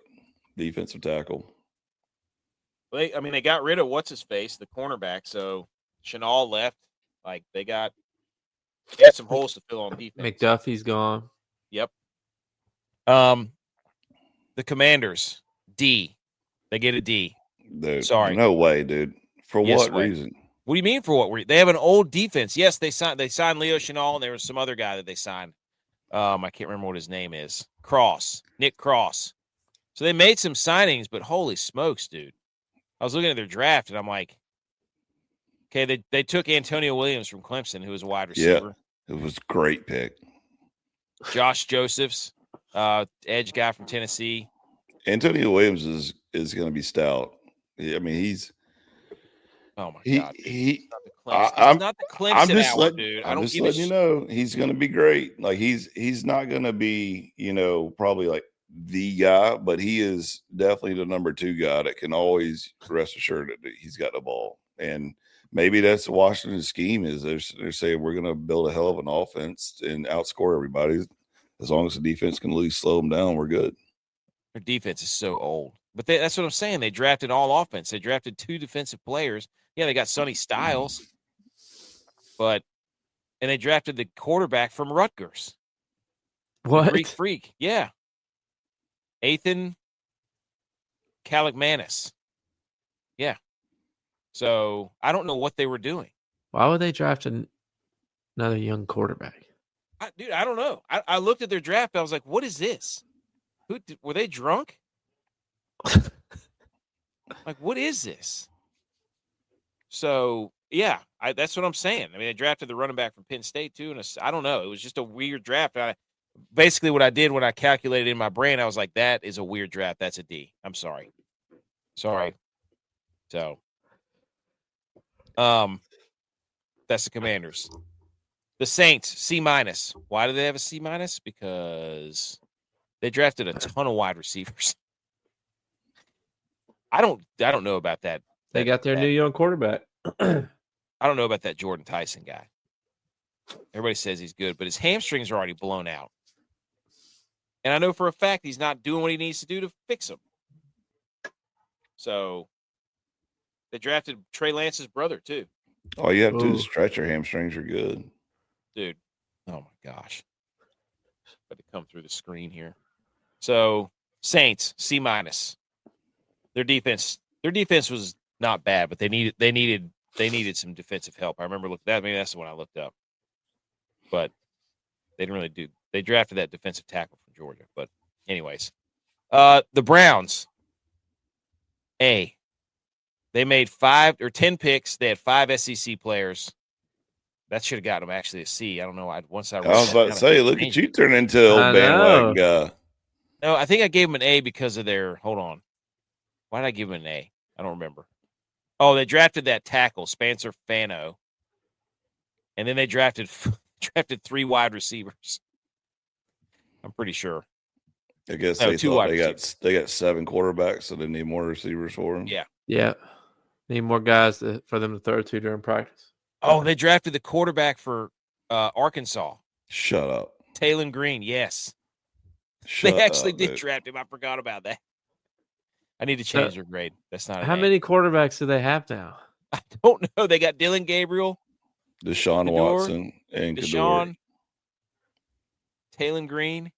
defensive tackle. They got rid of what's-his-face, the cornerback, so Chenal left. Like, they got some holes to fill on defense. McDuffie's gone. Yep. The Commanders, D. They get a D. Dude, sorry. No way, dude. For what reason? What do you mean for what reason? They have an old defense. Yes, they signed Leo Chenal, and there was some other guy that they signed. I can't remember what his name is. Nick Cross. So they made some signings, but holy smokes, dude. I was looking at their draft, and I'm like, okay, they took Antonio Williams from Clemson, who was a wide receiver. Yeah, it was a great pick. Josh Josephs, edge guy from Tennessee. Antonio Williams is going to be stout. I mean, he's. Oh my God! I'm not the Clemson hour, dude. I'm just letting you know he's going to be great. Like he's not going to be, probably like the guy, but he is definitely the number 2 guy that can always rest assured that he's got the ball. And maybe that's the Washington scheme is they're saying we're going to build a hell of an offense and outscore everybody. As long as the defense can at least slow them down, we're good. Their defense is so old. But that's what I'm saying. They drafted all offense. They drafted 2 defensive players. Yeah, they got Sonny Styles. And they drafted the quarterback from Rutgers. What? Greek freak. Yeah. Ethan Kalikmanis. Yeah. So I don't know what they were doing. Why would they draft another young quarterback? Dude, I don't know. I looked at their draft. I was like, what is this? Were they drunk? Like, what is this? So, yeah, that's what I'm saying. I mean, I drafted the running back from Penn State, too, and I don't know. It was just a weird draft. Basically, what I did when I calculated in my brain, I was like, that is a weird draft. That's a D. I'm sorry. So, that's the Commanders. The Saints, C-. Why do they have a C-? Because They drafted a ton of wide receivers. I don't know about that. They got their new young quarterback. I don't know about that Jordan Tyson guy. Everybody says he's good, but his hamstrings are already blown out. And I know for a fact he's not doing what he needs to do to fix them. So they drafted Trey Lance's brother, too. All you have to do is stretch your hamstrings. You're good. Dude. Oh, my gosh. Got to come through the screen here. So Saints, C-. Their defense was not bad, but they needed some defensive help. I remember looking at that. Maybe that's the one I looked up. But they didn't really do. They drafted that defensive tackle from Georgia. But anyways, the Browns, A. They made 5 or 10 picks. They had 5 SEC players. That should have gotten them actually a C. I don't know. I was about to say, look at you turn into an old bandwagon guy. No, I think I gave them an A because of their. Hold on. Why did I give them an A? I don't remember. Oh, they drafted that tackle, Spencer Fano, and then they drafted 3 wide receivers. I'm pretty sure. I guess they thought they got 7 quarterbacks, so they need more receivers for them. Yeah. Need more guys for them to throw to during practice. Oh, they drafted the quarterback for Arkansas. Shut up. Taylor Green, yes. They actually did draft him. I forgot about that. I need to change their grade. That's not. How many quarterbacks do they have now? I don't know. They got Dylan Gabriel, Deshaun Watson, and Deshaun, Taylor Green.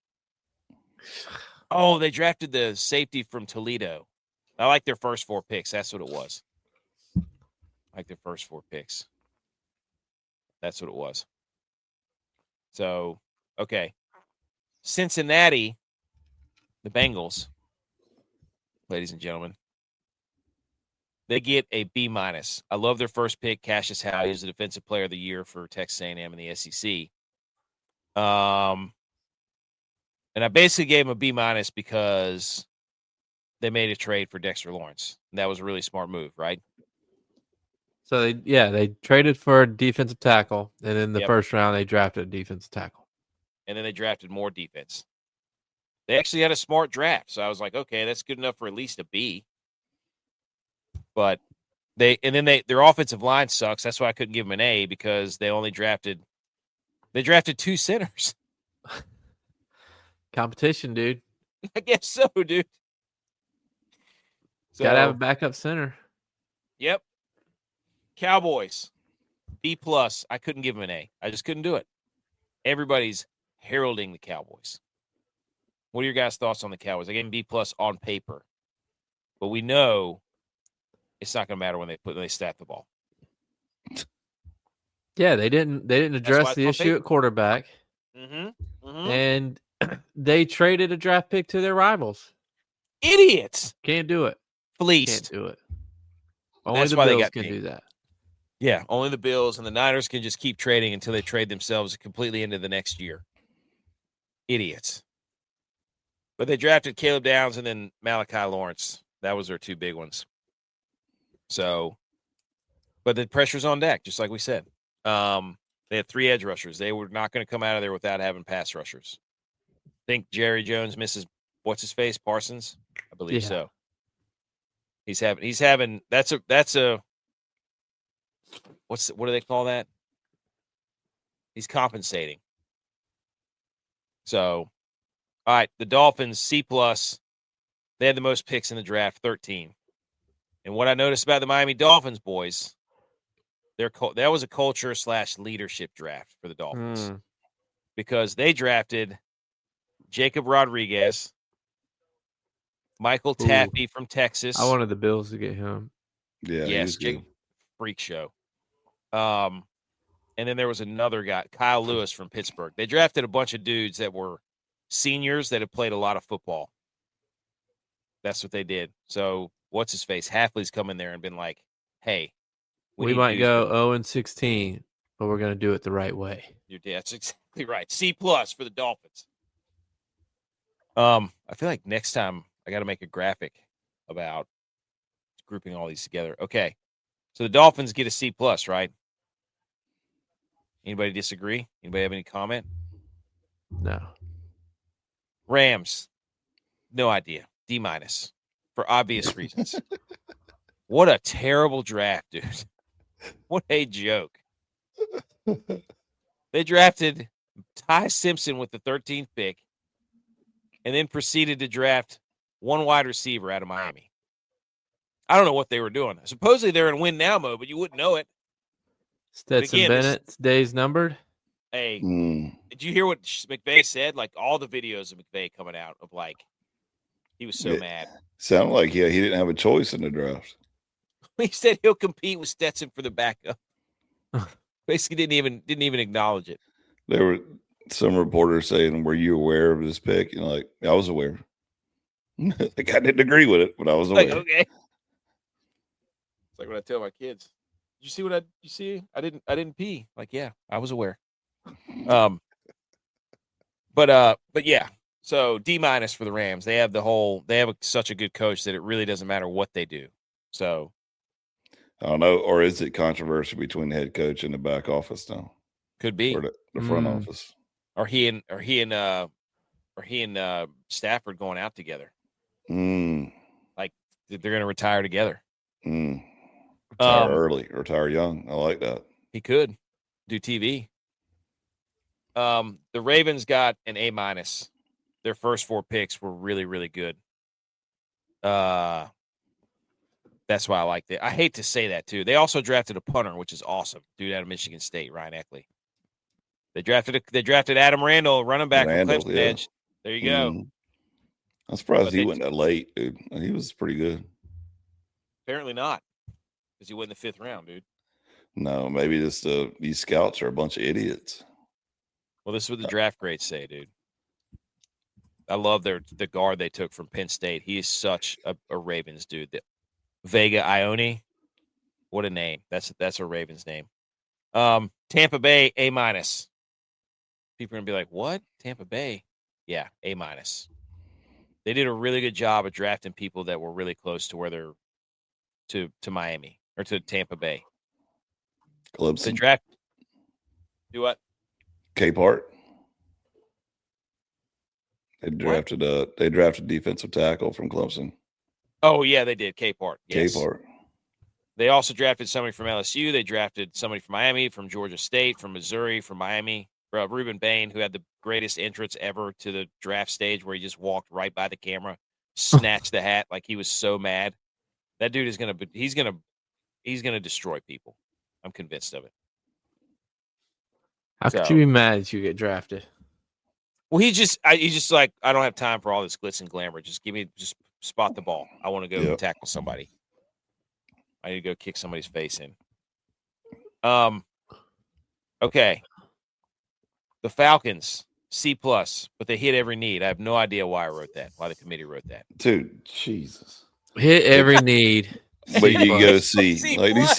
Oh, they drafted the safety from Toledo. I like their first 4 picks. That's what it was. I like their first 4 picks. That's what it was. So, okay. Cincinnati, the Bengals, ladies and gentlemen, they get a B-. I love their first pick, Cassius Howe. He was the defensive player of the year for Texas A&M in the SEC. And I basically gave him a B- because they made a trade for Dexter Lawrence. And that was a really smart move, right? So they traded for a defensive tackle, and in the first round they drafted a defensive tackle. And then they drafted more defense. They actually had a smart draft. So I was like, okay, that's good enough for at least a B. But their offensive line sucks. That's why I couldn't give them an A, because they drafted 2 centers. Competition, dude. I guess so, dude. So, gotta have a backup center. Yep. Cowboys, B+. I couldn't give them an A. I just couldn't do it. Everybody's heralding the Cowboys. What are your guys' thoughts on the Cowboys? I gave them B+ on paper, but we know it's not going to matter when they stat the ball. Yeah, they didn't address the issue at quarterback. And they traded a draft pick to their rivals. Idiots. Can't do it. Fleeced. Can't do it. Only That's the why Bills they got can do that. Yeah, only the Bills, and the Niners can just keep trading until they trade themselves completely into the next year. Idiots. But they drafted Caleb Downs and then Malachi Lawrence. That was their 2 big ones. So, but the pressure's on deck, just like we said. They had 3 edge rushers. They were not going to come out of there without having pass rushers. I think Jerry Jones misses what's-his-face, Parsons? I believe so. He's having that's a what do they call that? He's compensating. So, all right, the Dolphins, C+. They had the most picks in the draft, 13. And what I noticed about the Miami Dolphins, boys, that was a culture / leadership draft for the Dolphins. Because they drafted Jacob Rodriguez, Michael Taffy from Texas. I wanted the Bills to get him. Yeah. Yes, freak show. And then there was another guy, Kyle Lewis from Pittsburgh. They drafted a bunch of dudes that were seniors that had played a lot of football. That's what they did. So what's his face? Hafley's come in there and been like, hey, we might go 0-16, but we're going to do it the right way. That's exactly right. C+ for the Dolphins. I feel like next time I got to make a graphic about grouping all these together. Okay. So the Dolphins get a C+, right? Anybody disagree? Anybody have any comment? No. Rams, no idea. D- for obvious reasons. What a terrible draft, dude. What a joke. They drafted Ty Simpson with the 13th pick and then proceeded to draft one wide receiver out of Miami. I don't know what they were doing. Supposedly they're in win now mode, but you wouldn't know it. Stetson Bennett's days numbered. Hey, did you hear what McVay said? Like all the videos of McVay coming out of like, he was so mad. Sounded like, he didn't have a choice in the draft. He said he'll compete with Stetson for the backup. Basically didn't even acknowledge it. There were some reporters saying, "Were you aware of this pick?" And like, I was aware. Like I didn't agree with it, but I was aware. Like, okay. It's like when I tell my kids, "Did you see what you see? I didn't pee." Like, yeah, I was aware. But yeah. So D- for the Rams. They have such a good coach that it really doesn't matter what they do. So I don't know, or is it controversy between the head coach and the back office now? Could be, or the front office, or he and Stafford going out together. Like they're going to retire together. Retire early, retire young. I like that. He could do TV. The Ravens got an A-. Their first 4 picks were really, really good. That's why I liked it. I hate to say that, too. They also drafted a punter, which is awesome. Dude out of Michigan State, Ryan Eckley. They drafted Adam Randall, running back from Clemson Edge. There you go. I'm surprised he went that late, dude. He was pretty good. Apparently not, because he went in the 5th round, dude. No, maybe just these scouts are a bunch of idiots. Well, this is what the draft grades say, dude. I love the guard they took from Penn State. He is such a Ravens dude. Vega Ione, what a name. That's a Ravens name. Tampa Bay, A-. People are gonna be like, what? Tampa Bay? Yeah, A-. They did a really good job of drafting people that were really close to where they're to Miami or to Tampa Bay. Clemson. The draft. Do what? Capehart. They drafted defensive tackle from Clemson. Oh yeah, they did. Capehart. Yes. Capehart. They also drafted somebody from LSU. They drafted somebody from Miami, from Georgia State, from Missouri, from Miami. Reuben Bain, who had the greatest entrance ever to the draft stage, where he just walked right by the camera, snatched the hat like he was so mad. That dude is gonna destroy people. I'm convinced of it. How could you be mad that you get drafted? Well, he's just like, I don't have time for all this glitz and glamour. Just spot the ball. I want to go tackle somebody. I need to go kick somebody's face in. Okay. The Falcons, C+, but they hit every need. I have no idea why the committee wrote that. Dude, Jesus. Hit every need. But you go see. Like these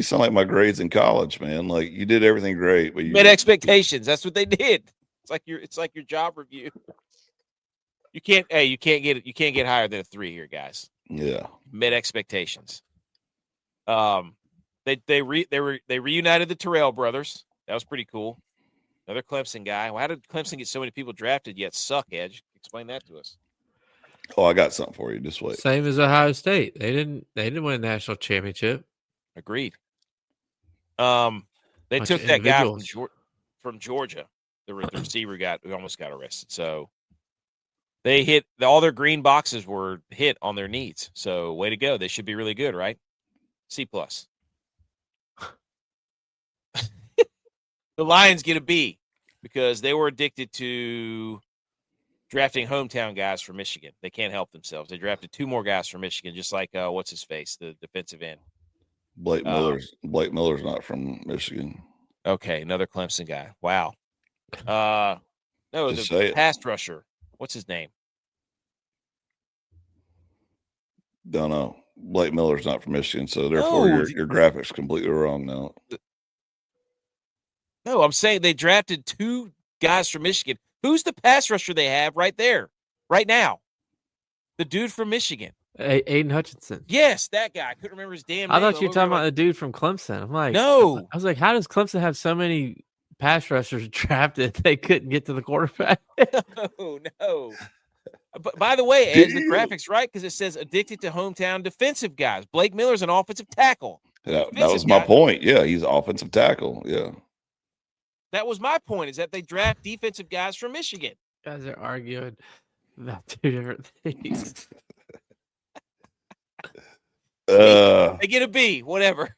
sound like my grades in college, man. Like you did everything great, but you met expectations. That's what they did. It's like your job review. You can't get higher than a 3 here, guys. Yeah. Met expectations. They reunited the Terrell brothers. That was pretty cool. Another Clemson guy. Why did Clemson get so many people drafted yet suck, Edge? Explain that to us. Oh, I got something for you. Just wait. Same as Ohio State. They didn't win a national championship. Agreed. They took that guy from Georgia. The receiver who almost got arrested. So they hit all their green boxes were hit on their needs. So way to go. They should be really good, right? C+. The Lions get a B because they were addicted to drafting hometown guys from Michigan. They can't help themselves. They drafted 2 more guys from Michigan, just like what's his face, the defensive end. Blake Miller's not from Michigan. Okay, another Clemson guy. Wow. No, the pass rusher. What's his name? Don't know. Blake Miller's not from Michigan, so therefore your graphics completely wrong now. No, I'm saying they drafted 2 guys from Michigan. Who's the pass rusher they have right there, right now? The dude from Michigan. Aiden Hutchinson. Yes, that guy. I couldn't remember his damn name. I thought you were talking about the dude from Clemson. I'm like, no. I was like, how does Clemson have so many pass rushers drafted, they couldn't get to the quarterback. Oh, no. But by the way, Edge, the graphics right because it says addicted to hometown defensive guys. Blake Miller's an offensive tackle. That was my point. Yeah, he's an offensive tackle. Yeah. That was my point, is that they draft defensive guys from Michigan. Guys are arguing about two different things. They get a B, whatever.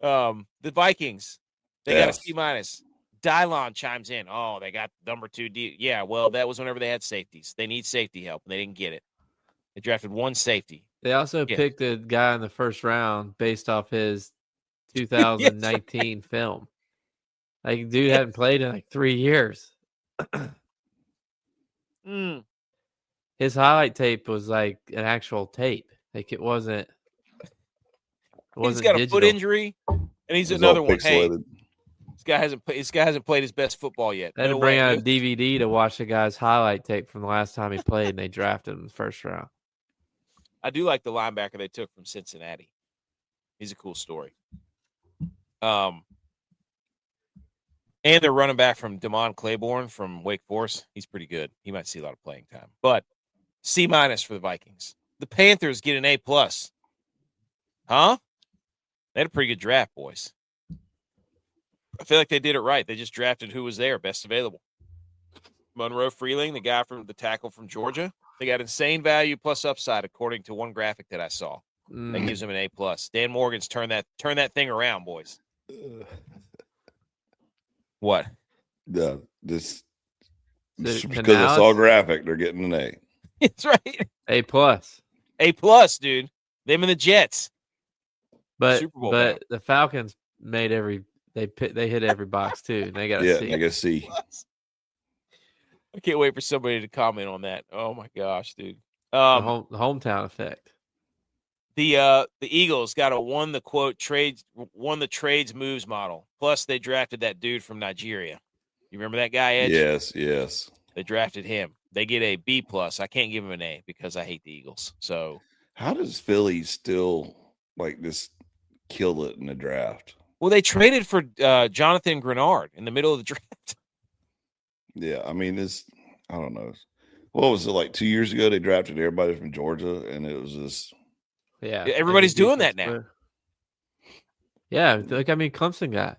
The Vikings, they got a C-. Dylon chimes in. Oh, they got number 2 D. Yeah, well, that was whenever they had safeties. They need safety help, and they didn't get it. They drafted one safety. They also picked a guy in the first round based off his 2019 film. Like, dude hadn't played in like 3 years. His highlight tape was like an actual tape. Like, it wasn't. He's got a foot injury, and he's another one. Hey, this guy hasn't played his best football yet. They had to bring out a DVD to watch the guy's highlight tape from the last time he played, and they drafted him in the first round. I do like the linebacker they took from Cincinnati. He's a cool story. And they're running back from Damon Claiborne from Wake Forest. He's pretty good. He might see a lot of playing time. But C- for the Vikings. The Panthers get an A+. Huh? They had a pretty good draft, boys. I feel like they did it right. They just drafted who was there, best available. Monroe Freeling, the guy from the tackle from Georgia. They got insane value plus upside, according to one graphic that I saw. That gives them an A+. Dan Morgan's turn that thing around, boys. What? Yeah, just because I saw a graphic, they're getting an A. That's right. A+. A+, dude. Them and the Jets. But the Falcons made they hit every box too. They got a C. They got a C. I can't wait for somebody to comment on that. Oh my gosh, dude. The hometown effect. The Eagles got a won the trades moves model. Plus they drafted that dude from Nigeria. You remember that guy, Edge? Yes. They drafted him. They get a B+. I can't give him an A because I hate the Eagles. So how does Philly still like this kill it in the draft? Well, they traded for Jonathan Grenard in the middle of the draft. Yeah, I mean, I don't know. What was it, like 2 years ago? They drafted everybody from Georgia, and it was just. Yeah, everybody's doing that now. Yeah, like, I mean, Clemson got.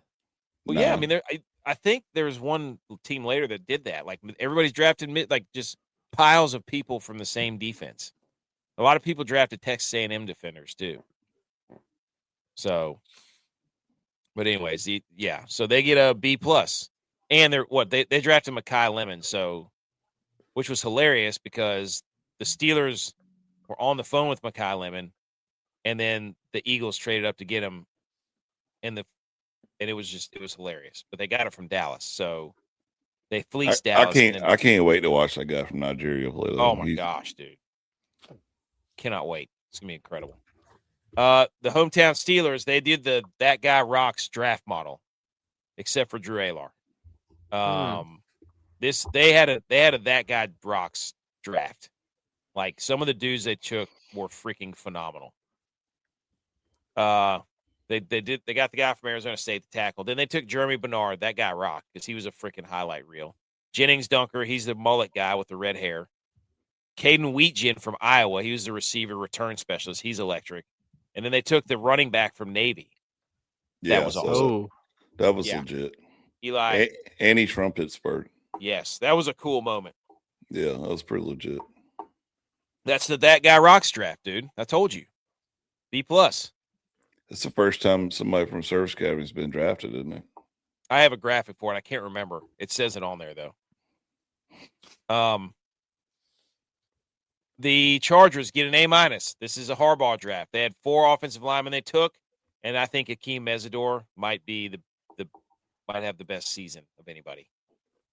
Well, yeah, I mean, I think there's one team later that did that. Like, everybody's drafted like just piles of people from the same defense. A lot of people drafted Texas A&M defenders too. So, but anyways, so they get a B+, and they drafted Mekhi Lemon, so which was hilarious because the Steelers were on the phone with Mekhi Lemon, and then the Eagles traded up to get him, and it was hilarious. But they got it from Dallas, so they fleeced Dallas. I can't wait to watch that guy from Nigeria play. Oh my gosh, dude! Cannot wait. It's gonna be incredible. The hometown Steelers, they did that guy rocks draft model, except for Drew Alar. They had a that guy rocks draft. Like, some of the dudes they took were freaking phenomenal. They got the guy from Arizona State, the tackle. Then they took Jeremy Bernard. That guy rocked because he was a freaking highlight reel. Jennings Dunker, he's the mullet guy with the red hair. Caden Wheatgen from Iowa, he was the receiver return specialist. He's electric. And then they took the running back from Navy. Yeah, that was awesome. That was legit. Eli. And he's from Pittsburgh. Yes, that was a cool moment. Yeah, that was pretty legit. That's that guy rocks draft, dude. I told you. B+. It's the first time somebody from Service Academy has been drafted, isn't it? I have a graphic for it. I can't remember. It says it on there, though. The Chargers get an A-. This is a Harbaugh draft. They had 4 offensive linemen they took, and I think Akeem Mesidor might be might have the best season of anybody.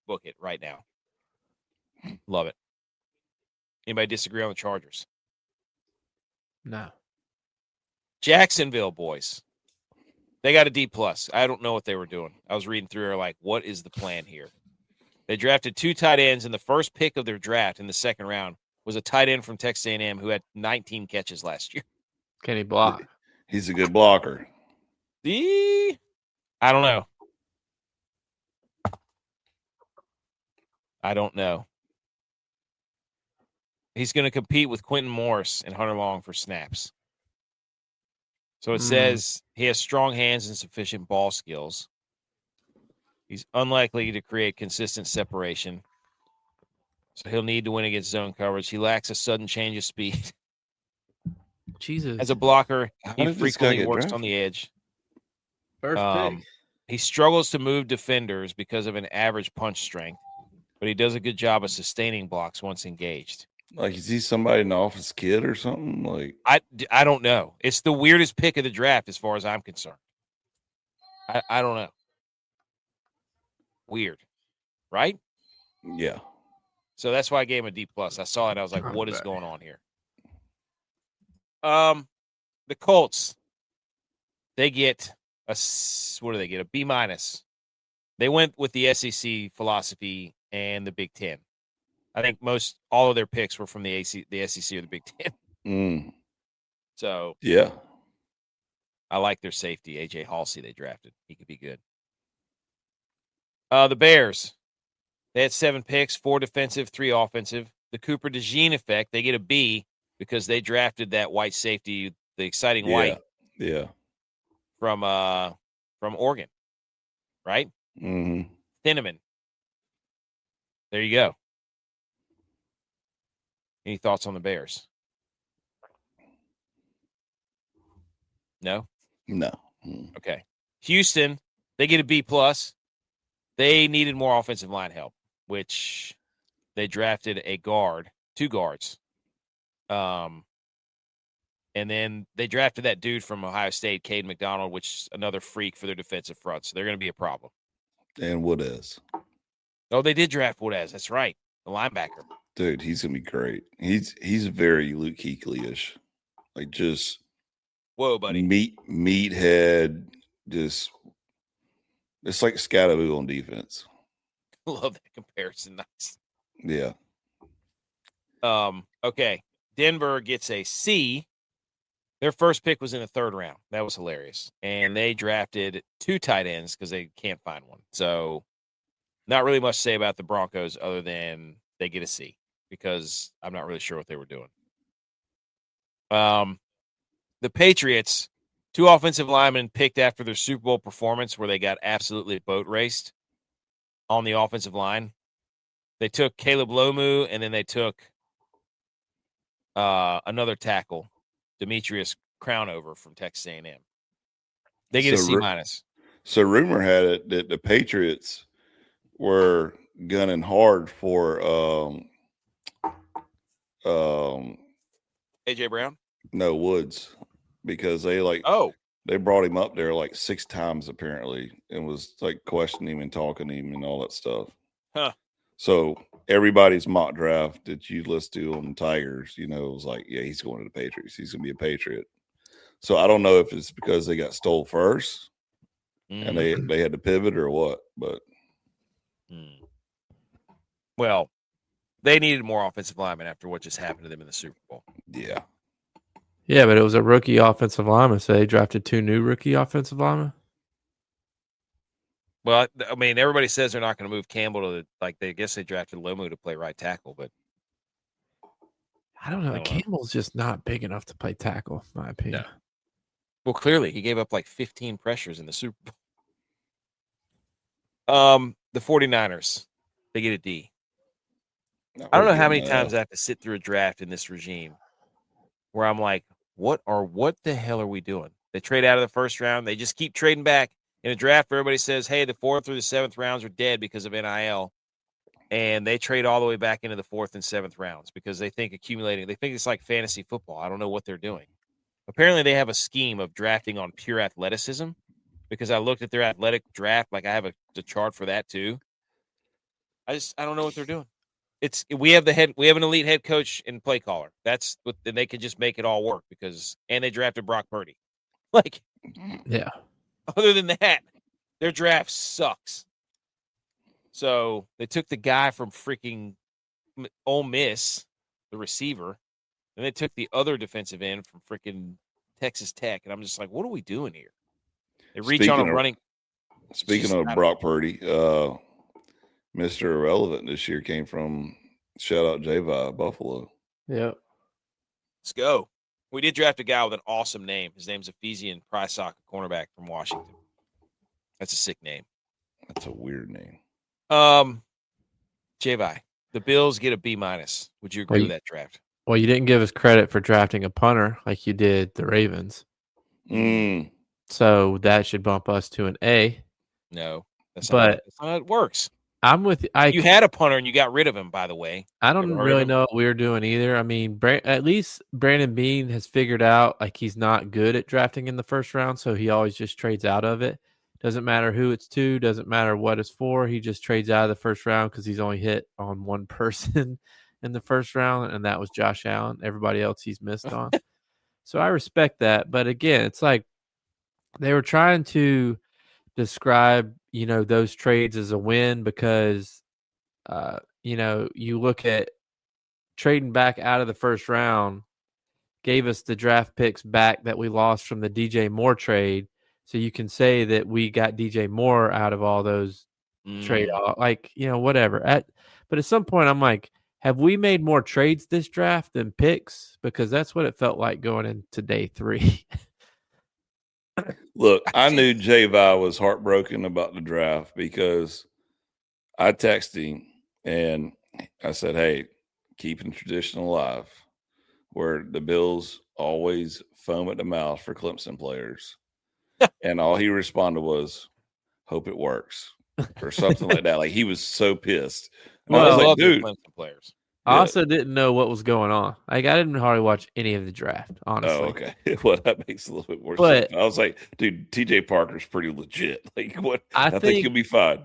Book it right now. Love it. Anybody disagree on the Chargers? No. Jacksonville boys. They got a D+. I don't know what they were doing. I was reading through it like, what is the plan here? They drafted 2 tight ends, and the first pick of their draft in the second round was a tight end from Texas A&M who had 19 catches last year. Can he block? He's a good blocker. I I don't know. I don't know. He's going to compete with Quentin Morris and Hunter Long for snaps. So it says he has strong hands and sufficient ball skills. He's unlikely to create consistent separation. So he'll need to win against zone coverage. He lacks a sudden change of speed. Jesus. As a blocker, How he frequently works on the edge. First pick. He struggles to move defenders because of an average punch strength, but he does a good job of sustaining blocks once engaged. Like, is he somebody in the office kid or something? Like, I don't know. It's the weirdest pick of the draft as far as I'm concerned. I don't know. Weird, right? yeah. So that's why I gave him a D+. I saw it. I was like, what is going on here? The Colts, they get what do they get? A B-. They went with the SEC philosophy and the Big Ten. I think all of their picks were from the SEC or the Big Ten. So yeah, I like their safety, AJ Halsey. They drafted. He could be good. The Bears, they had 7 picks, 4 defensive, 3 offensive. The Cooper DeJean effect, they get a B because they drafted that white safety, the exciting white. Yeah. From Oregon, right? Mm-hmm. Thieneman. There you go. Any thoughts on the Bears? No? No. Okay. Houston, they get a B+. They needed more offensive line help, which they drafted 2 guards. And then they drafted that dude from Ohio State, Cade McDonald, which is another freak for their defensive front. So they're going to be a problem. And Woodez. Oh, they did draft Woodez. That's right. The linebacker. Dude, he's going to be great. He's very Luke Kuechly-ish. Like, just whoa, buddy. Meathead, just it's like Scattaboo on defense. Love that comparison. Nice. Yeah. Okay. Denver gets a C. Their first pick was in the 3rd round. That was hilarious. And they drafted 2 tight ends because they can't find one. So not really much to say about the Broncos other than they get a C because I'm not really sure what they were doing. The Patriots, 2 offensive linemen picked after their Super Bowl performance where they got absolutely boat raced on the offensive line. They took Caleb Lomu, and then they took another tackle, Demetrius Crownover from Texas A&M. They get a C-. So rumor had it that the Patriots were gunning hard for AJ Brown? No, Woods, because they they brought him up there like 6 times apparently and was like questioning him and talking to him and all that stuff. Huh. So everybody's mock draft that you list to on the Tigers, it was like, yeah, he's going to the Patriots. He's going to be a Patriot. So I don't know if it's because they got stole first and they had to pivot or what, but. Well, they needed more offensive linemen after what just happened to them in the Super Bowl. Yeah. Yeah, but it was a rookie offensive lineman, so they drafted 2 new rookie offensive linemen. Well, I mean, everybody says they're not going to move Campbell to I guess they drafted Lomu to play right tackle, but I don't know. Campbell's just not big enough to play tackle, in my opinion. No. Well, clearly he gave up like 15 pressures in the Super Bowl. The 49ers, they get a D. I don't know how many times I have to sit through a draft in this regime where I'm like, what the hell are we doing? They trade out of the first round. They just keep trading back. In a draft, everybody says, hey, the 4th through the 7th rounds are dead because of NIL. And they trade all the way back into the 4th and 7th rounds because they think it's like fantasy football. I don't know what they're doing. Apparently, they have a scheme of drafting on pure athleticism because I looked at their athletic draft. Like I have a chart for that too. I don't know what they're doing. We have an elite head coach and play caller. That's what, and they could just make it all work and they drafted Brock Purdy. Like, yeah. Other than that, their draft sucks. So they took the guy from freaking Ole Miss, the receiver, and they took the other defensive end from freaking Texas Tech. And I'm just like, what are we doing here? They reach on a running. Speaking of Brock Purdy, Mr. Irrelevant this year came from shout out G.U.Y.S, Buffalo. Yep. Let's go. We did draft a guy with an awesome name. His name's Ephesian Prysock, a cornerback from Washington. That's a sick name. That's a weird name. J-Vi, the Bills get a B-. Would you agree with that draft? Well, you didn't give us credit for drafting a punter like you did the Ravens. So that should bump us to an A. No, that's not how it works. I'm with you. Had a punter and you got rid of him, by the way. I don't really know what we were doing either. I mean, at least Brandon Beane has figured out like he's not good at drafting in the first round, so he always just trades out of it. Doesn't matter who it's to, doesn't matter what it's for. He just trades out of the first round because he's only hit on one person in the first round, and that was Josh Allen. Everybody else he's missed on. So I respect that. But again, it's like they were trying to describe, those trades as a win because, you look at trading back out of the first round, gave us the draft picks back that we lost from the DJ Moore trade. So you can say that we got DJ Moore out of all those trade, whatever. But at some point, I'm like, have we made more trades this draft than picks? Because that's what it felt like going into day 3. Look, I knew G.U.Y.S was heartbroken about the draft because I texted him and I said, hey, keeping tradition alive, where the Bills always foam at the mouth for Clemson players. And all he responded was, hope it works, or something like that. Like, he was so pissed. And I was like, dude. Clemson players. I also didn't know what was going on. Like, I didn't hardly watch any of the draft, honestly. Oh, okay. Well, that makes a little bit more sense. I was like, dude, TJ Parker's pretty legit. Like, what? I think he'll be fine.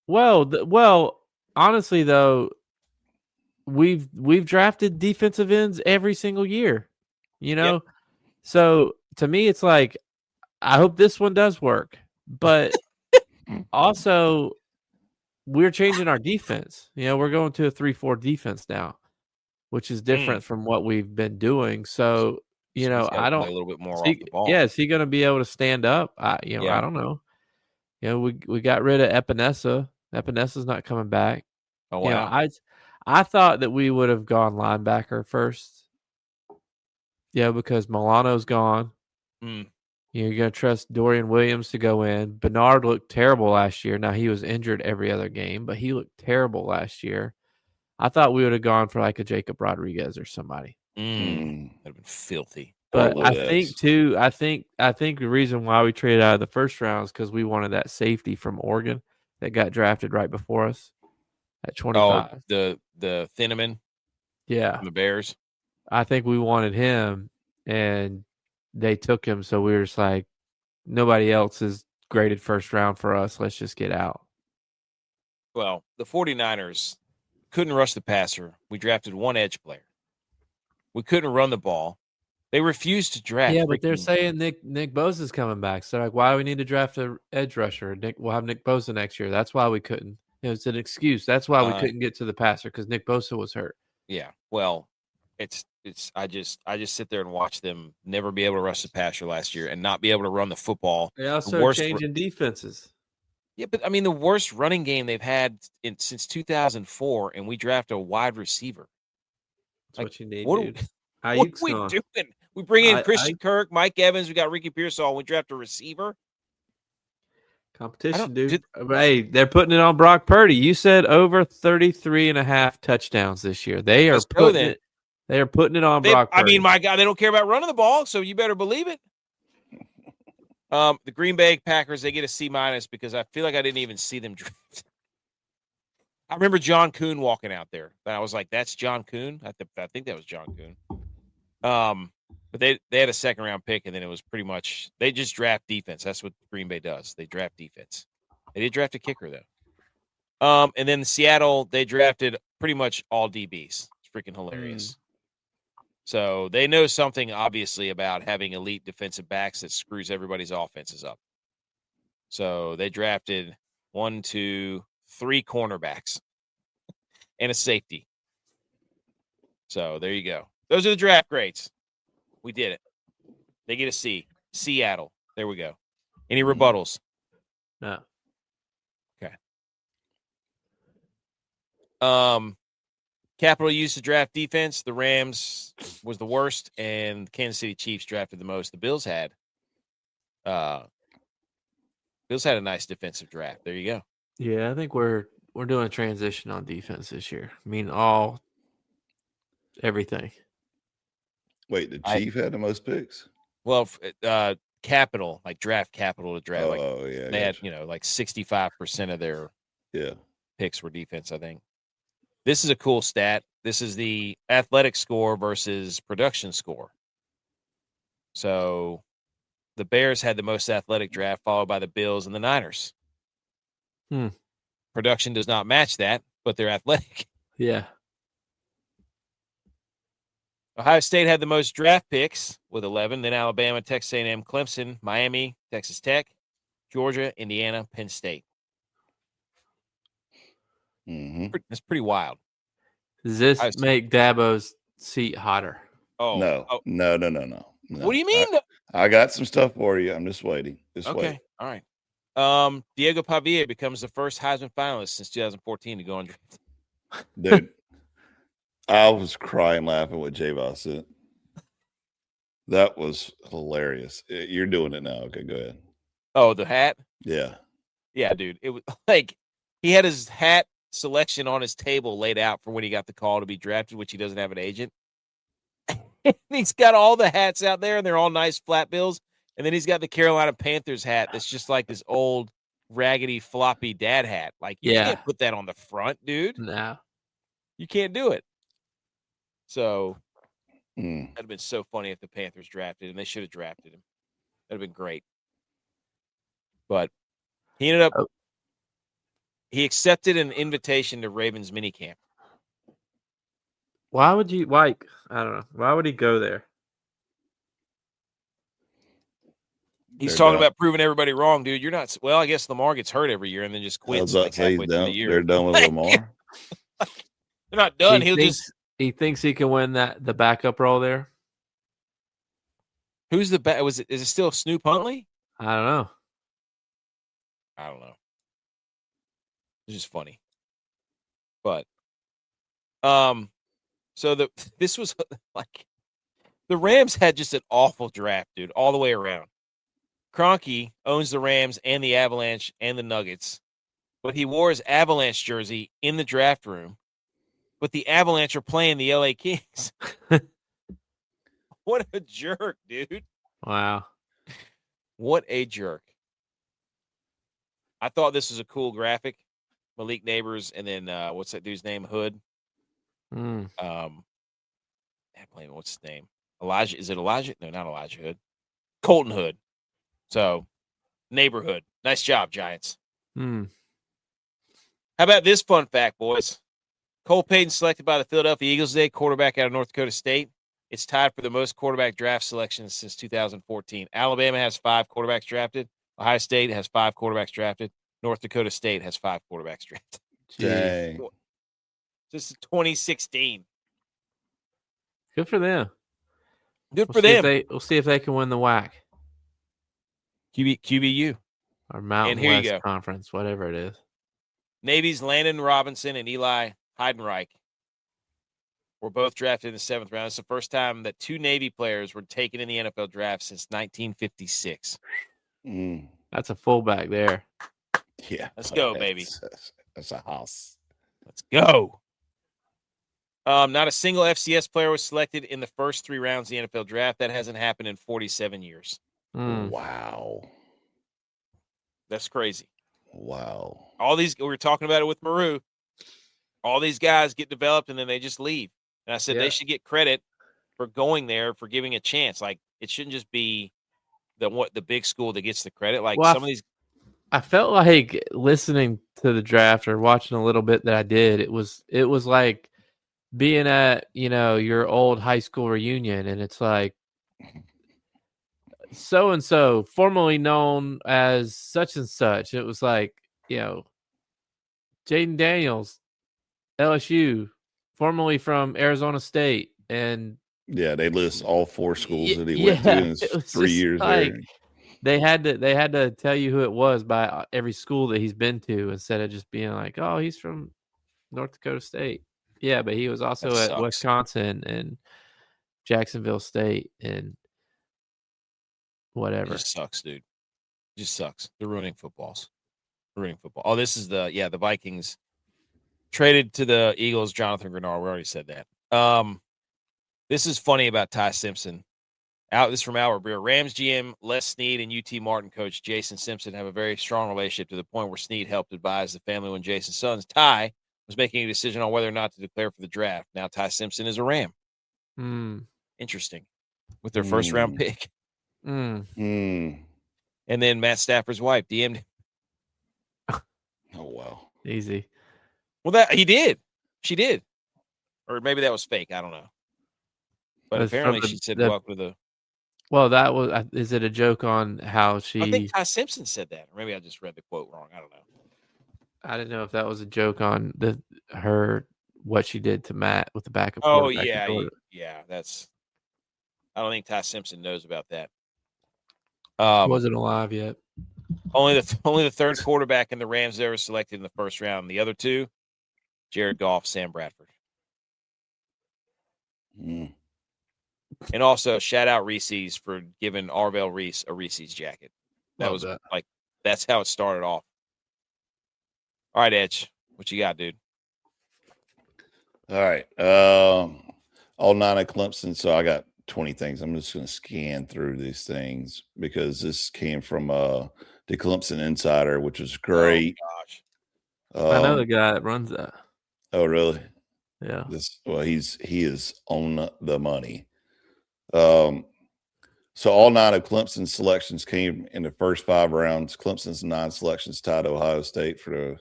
Well, honestly, though, we've drafted defensive ends every single year, Yep. So to me, it's like, I hope this one does work, but also we're changing our defense. We're going to a 3-4 defense now, which is different from what we've been doing. So, I don't play a little bit more off the ball. Yeah, is he going to be able to stand up? I don't know. We got rid of Epinesa. Epinesa's not coming back. Oh wow. I thought that we would have gone linebacker first. Yeah, because Milano's gone. You're going to trust Dorian Williams to go in. Bernard looked terrible last year. Now, he was injured every other game, but he looked terrible last year. I thought we would have gone for like a Jacob Rodriguez or somebody. That'd have been filthy. But I think the reason why we traded out of the first round is because we wanted that safety from Oregon that got drafted right before us at 25. Oh, the Thinneman? Yeah. From the Bears? I think we wanted him, and they took him, so we were just like, nobody else is graded first round for us. Let's just get out. Well, the 49ers couldn't rush the passer. We drafted one edge player. We couldn't run the ball. They refused to draft. Yeah, but they're saying Nick Bosa's coming back. So like, why do we need to draft an edge rusher? We'll have Nick Bosa next year. That's why we couldn't. It's an excuse. That's why we couldn't get to the passer, because Nick Bosa was hurt. Yeah. Well, I just sit there and watch them never be able to rush the passer last year and not be able to run the football. They also are changing defenses. Yeah, but I mean, the worst running game they've had since 2004, and we draft a wide receiver. That's what you need, what dude. What are we doing? We bring in Christian Kirk, Mike Evans. We got Ricky Pearsall. We draft a receiver. Competition, dude. Hey, they're putting it on Brock Purdy. You said over 33.5 touchdowns this year. They are putting it. They are putting it on Brock Purdy. I mean, my God, they don't care about running the ball, so you better believe it. The Green Bay Packers, they get a C- because I feel like I didn't even see them draft. I remember John Kuhn walking out there, and I was like, "That's John Kuhn." I think that was John Kuhn. But they had a second-round pick, and then it was pretty much they just draft defense. That's what Green Bay does. They draft defense. They did draft a kicker though. And then Seattle, they drafted pretty much all DBs. It's freaking hilarious. So they know something, obviously, about having elite defensive backs that screws everybody's offenses up. So they drafted 1, 2, 3 cornerbacks and a safety. So there you go. Those are the draft grades. We did it. They get a C. Seattle. There we go. Any rebuttals? No. Capital used to draft defense. The Rams was the worst, and the Kansas City Chiefs drafted the most. The Bills had a nice defensive draft. There you go. Yeah, I think we're doing a transition on defense this year. I mean, everything. Wait, the Chief had the most picks? Well, capital, like draft capital to draft. Oh, yeah. They had, like 65% of their picks were defense, I think. This is a cool stat. This is the athletic score versus production score. So the Bears had the most athletic draft, followed by the Bills and the Niners. Production does not match that, but they're athletic. Yeah. Ohio State had the most draft picks with 11, then Alabama, Texas A&M, Clemson, Miami, Texas Tech, Georgia, Indiana, Penn State. That's pretty wild. Does this make Dabo's seat hotter? No. What do you mean? I got some stuff for you. I'm just waiting. Okay. All right. Diego Pavia becomes the first Heisman finalist since 2014 to go on draft. Dude, I was crying laughing with G.U.Y.S said. That was hilarious. You're doing it now. Okay, go ahead. Oh, the hat? Yeah. Yeah, dude. It was like he had his hat selection on his table laid out for when he got the call to be drafted, which he doesn't have an agent. He's got all the hats out there, and they're all nice flat bills. And then he's got the Carolina Panthers hat that's just like this old, raggedy, floppy dad hat. Like, you can't put that on the front, dude. No. You can't do it. So, that'd have been so funny if the Panthers drafted him. They should have drafted him. That'd have been great. But he ended up he accepted an invitation to Ravens minicamp. Why would you I don't know. Why would he go there? He's talking about proving everybody wrong, dude. You're not. Well, I guess Lamar gets hurt every year and then just quits halfway through the year. They're done with Lamar. They're not done. He thinks he can win the backup role there. Who's the back? Is it still Snoop Huntley? I don't know. It's just funny. But so this was like the Rams had just an awful draft, dude, all the way around. Kroenke owns the Rams and the Avalanche and the Nuggets, but he wore his Avalanche jersey in the draft room. But the Avalanche are playing the LA Kings. What a jerk, dude. Wow. What a jerk. I thought this was a cool graphic. Malik Neighbors, and then what's that dude's name? Hood. What's his name? Elijah. Is it Elijah? No, not Elijah Hood. Colton Hood. So, neighborhood. Nice job, Giants. How about this fun fact, boys? Cole Payton selected by the Philadelphia Eagles today, quarterback out of North Dakota State. It's tied for the most quarterback draft selections since 2014. Alabama has 5 quarterbacks drafted. Ohio State has 5 quarterbacks drafted. North Dakota State has 5 quarterbacks drafted. Dang. This is 2016. Good for them. Good for them. We'll see if they can win the WAC. QBU. Or Mountain West Conference, whatever it is. Navy's Landon Robinson and Eli Heidenreich were both drafted in the 7th round. It's the first time that 2 Navy players were taken in the NFL draft since 1956. That's a fullback there. Yeah. Let's go, baby. That's a house. Let's go. Not a single FCS player was selected in the first 3 rounds of the NFL draft. That hasn't happened in 47 years. Wow. That's crazy. Wow. All these, we were talking about it with Maru. All these guys get developed and then they just leave. And I said they should get credit for going there, for giving a chance. Like, it shouldn't just be the big school that gets the credit. Like, some of these. I felt like listening to the draft or watching a little bit that I did. It was like being at, your old high school reunion, and it's like so-and-so, formerly known as such and such. It was like, Jaden Daniels, LSU, formerly from Arizona State. And yeah, they list all 4 schools that he went to in his 3 years there. They had to tell you who it was by every school that he's been to, instead of just being like, oh, he's from North Dakota State. Yeah, but he was also at Wisconsin and Jacksonville State and whatever. It just sucks, dude. It just sucks. They're ruining football. Oh, this is the Vikings traded to the Eagles, Jonathan Grenard. We already said that. This is funny about Ty Simpson. This is from Albert Breer. Rams GM Les Snead and UT Martin coach Jason Simpson have a very strong relationship to the point where Snead helped advise the family when Jason's son, Ty, was making a decision on whether or not to declare for the draft. Now Ty Simpson is a Ram. Interesting. With their first round pick. And then Matt Stafford's wife DM'd. Oh, wow. Easy. Well, that he did. She did. Or maybe that was fake. I don't know. But apparently she said welcome to the. Well, that was. Is it a joke on how she? I think Ty Simpson said that. Or maybe I just read the quote wrong. I don't know. I didn't know if that was a joke on what she did to Matt with the backup. Oh yeah. That's. I don't think Ty Simpson knows about that. Wasn't alive yet. Only the third quarterback in the Rams ever selected in the first round. The other two, Jared Goff, Sam Bradford. And also, shout out Reese's for giving Arvell Reese a Reese's jacket. That's how it started off. All right, Edge, what you got, dude? All right. All 9 of Clemson. So I got 20 things. I'm just going to scan through these things because this came from the Clemson Insider, which was great. Oh, gosh. I know the guy that runs that. Oh, really? Yeah. He is on the money. So all 9 of Clemson's selections came in the first 5 rounds. Clemson's 9 selections tied Ohio State for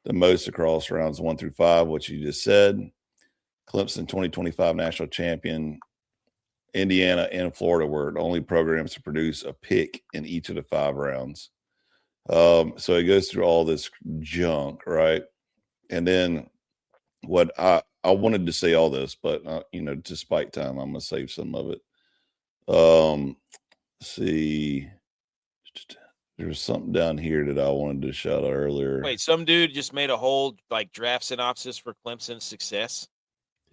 the most across rounds 1 through 5, which you just said. Clemson 2025 national champion. Indiana and Florida were the only programs to produce a pick in each of the 5 rounds. So it goes through all this junk, right? And then what I wanted to say all this, but to spite time, I'm gonna save some of it. See, there's something down here that I wanted to shout out earlier. Wait, some dude just made a whole draft synopsis for Clemson's success.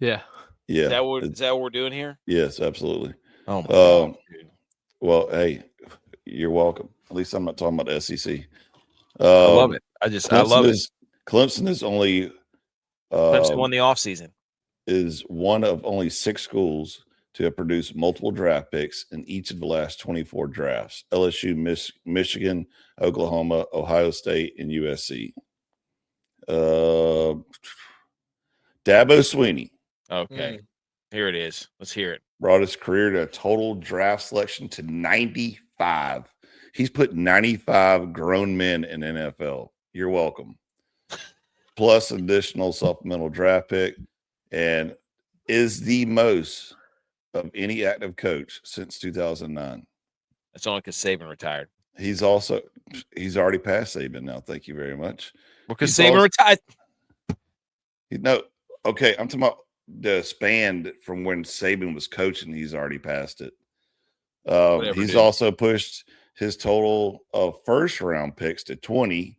Yeah. Yeah. Is that what we're doing here? Yes, absolutely. Oh my God, dude. Well, hey, you're welcome. At least I'm not talking about the SEC. I love it. I love it. Clemson is only Clemson won the offseason. Is one of only 6 schools to have produced multiple draft picks in each of the last 24 drafts. LSU, Michigan, Oklahoma, Ohio State, and USC. Dabo Swinney. Okay. Here it is. Let's hear it. Brought his career to a total draft selection to 95. He's put 95 grown men in NFL. You're welcome. Plus additional supplemental draft pick, and is the most of any active coach since 2009. That's only because Saban retired. He's already past Saban now. Thank you very much. Because Saban retired. No, okay. I'm talking about the span from when Saban was coaching. He's already passed it. He's also pushed his total of first round picks to 20.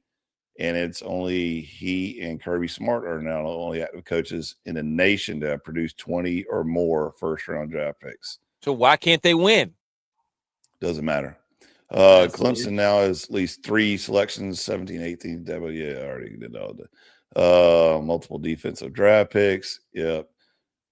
And it's only he and Kirby Smart are now the only active coaches in the nation that have produced 20 or more first-round draft picks. So why can't they win? Doesn't matter. Clemson now has at least 3 selections, 17, 18. Yeah, I already did all that. Multiple defensive draft picks. Yep.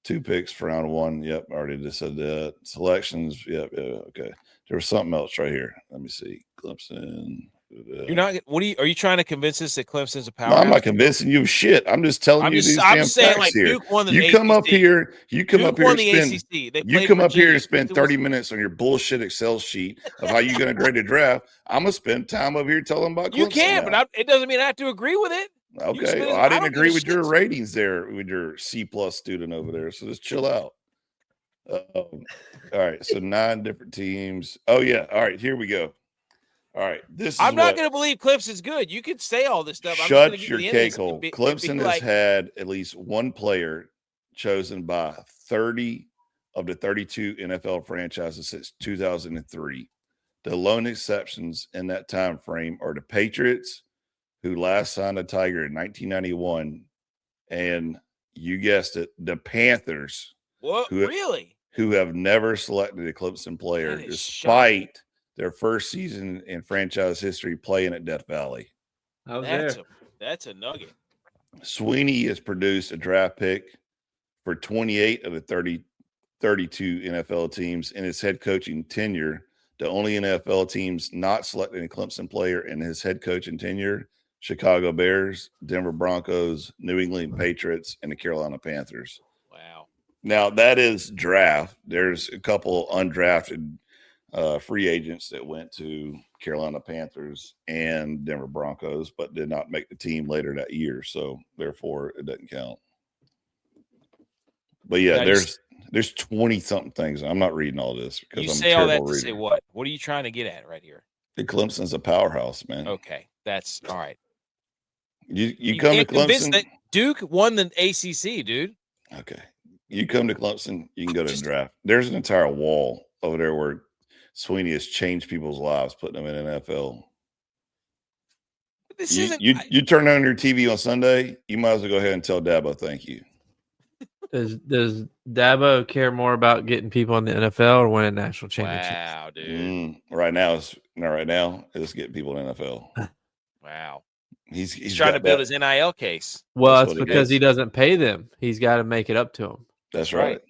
2 picks for round 1. Yep, already just said that. Selections. Yep. Yeah, okay. There was something else right here. Let me see. Clemson. You're not. Are you trying to convince us that Clemson's a power? No, I'm not convincing you of shit. I'm just telling you these damn facts here. Duke won the you ACC. Come up here. You come Duke up here. Won the ACC. You come up here and spend 30 minutes on your bullshit Excel sheet of how you're going to grade the draft. I'm gonna spend time over here telling about. You Clemson can, now. but it doesn't mean I have to agree with it. Okay, well, I didn't agree with your ratings there with your C+ student over there. So just chill out. All right, so 9 different teams. Oh yeah, all right, here we go. All right, I'm not going to believe Clemson's good. You can say all this stuff. Shut your cake hole. Clemson has had at least one player chosen by 30 of the 32 NFL franchises since 2003. The lone exceptions in that time frame are the Patriots, who last signed a Tiger in 1991, And you guessed it, the Panthers. What? Really? Who have never selected a Clemson player despite their first season in franchise history playing at Death Valley. That's a nugget. Sweeney has produced a draft pick for 28 of the 32 NFL teams in his head coaching tenure. The only NFL teams not selecting a Clemson player in his head coaching tenure: Chicago Bears, Denver Broncos, New England Patriots, and the Carolina Panthers. Wow. Now, that is draft. There's a couple undrafted free agents that went to Carolina Panthers and Denver Broncos, but did not make the team later that year. So, therefore, it doesn't count. But, yeah, there's 20-something things. I'm not reading all this because you I'm say a all that terrible to reader. say what? What are you trying to get at right here? The Clemson's a powerhouse, man. Okay, that's all right. You come to Clemson. That Duke won the ACC, dude. Okay. You come to Clemson, you can go to the draft. There's an entire wall over there where Sweeney has changed people's lives, putting them in NFL. You turn on your TV on Sunday, you might as well go ahead and tell Dabo thank you. Does Dabo care more about getting people in the NFL or winning national championships? Wow, dude. Right now, it's getting people in the NFL. Wow. He's trying to build his NIL case. Well, it's because he doesn't pay them. He's got to make it up to them. That's right.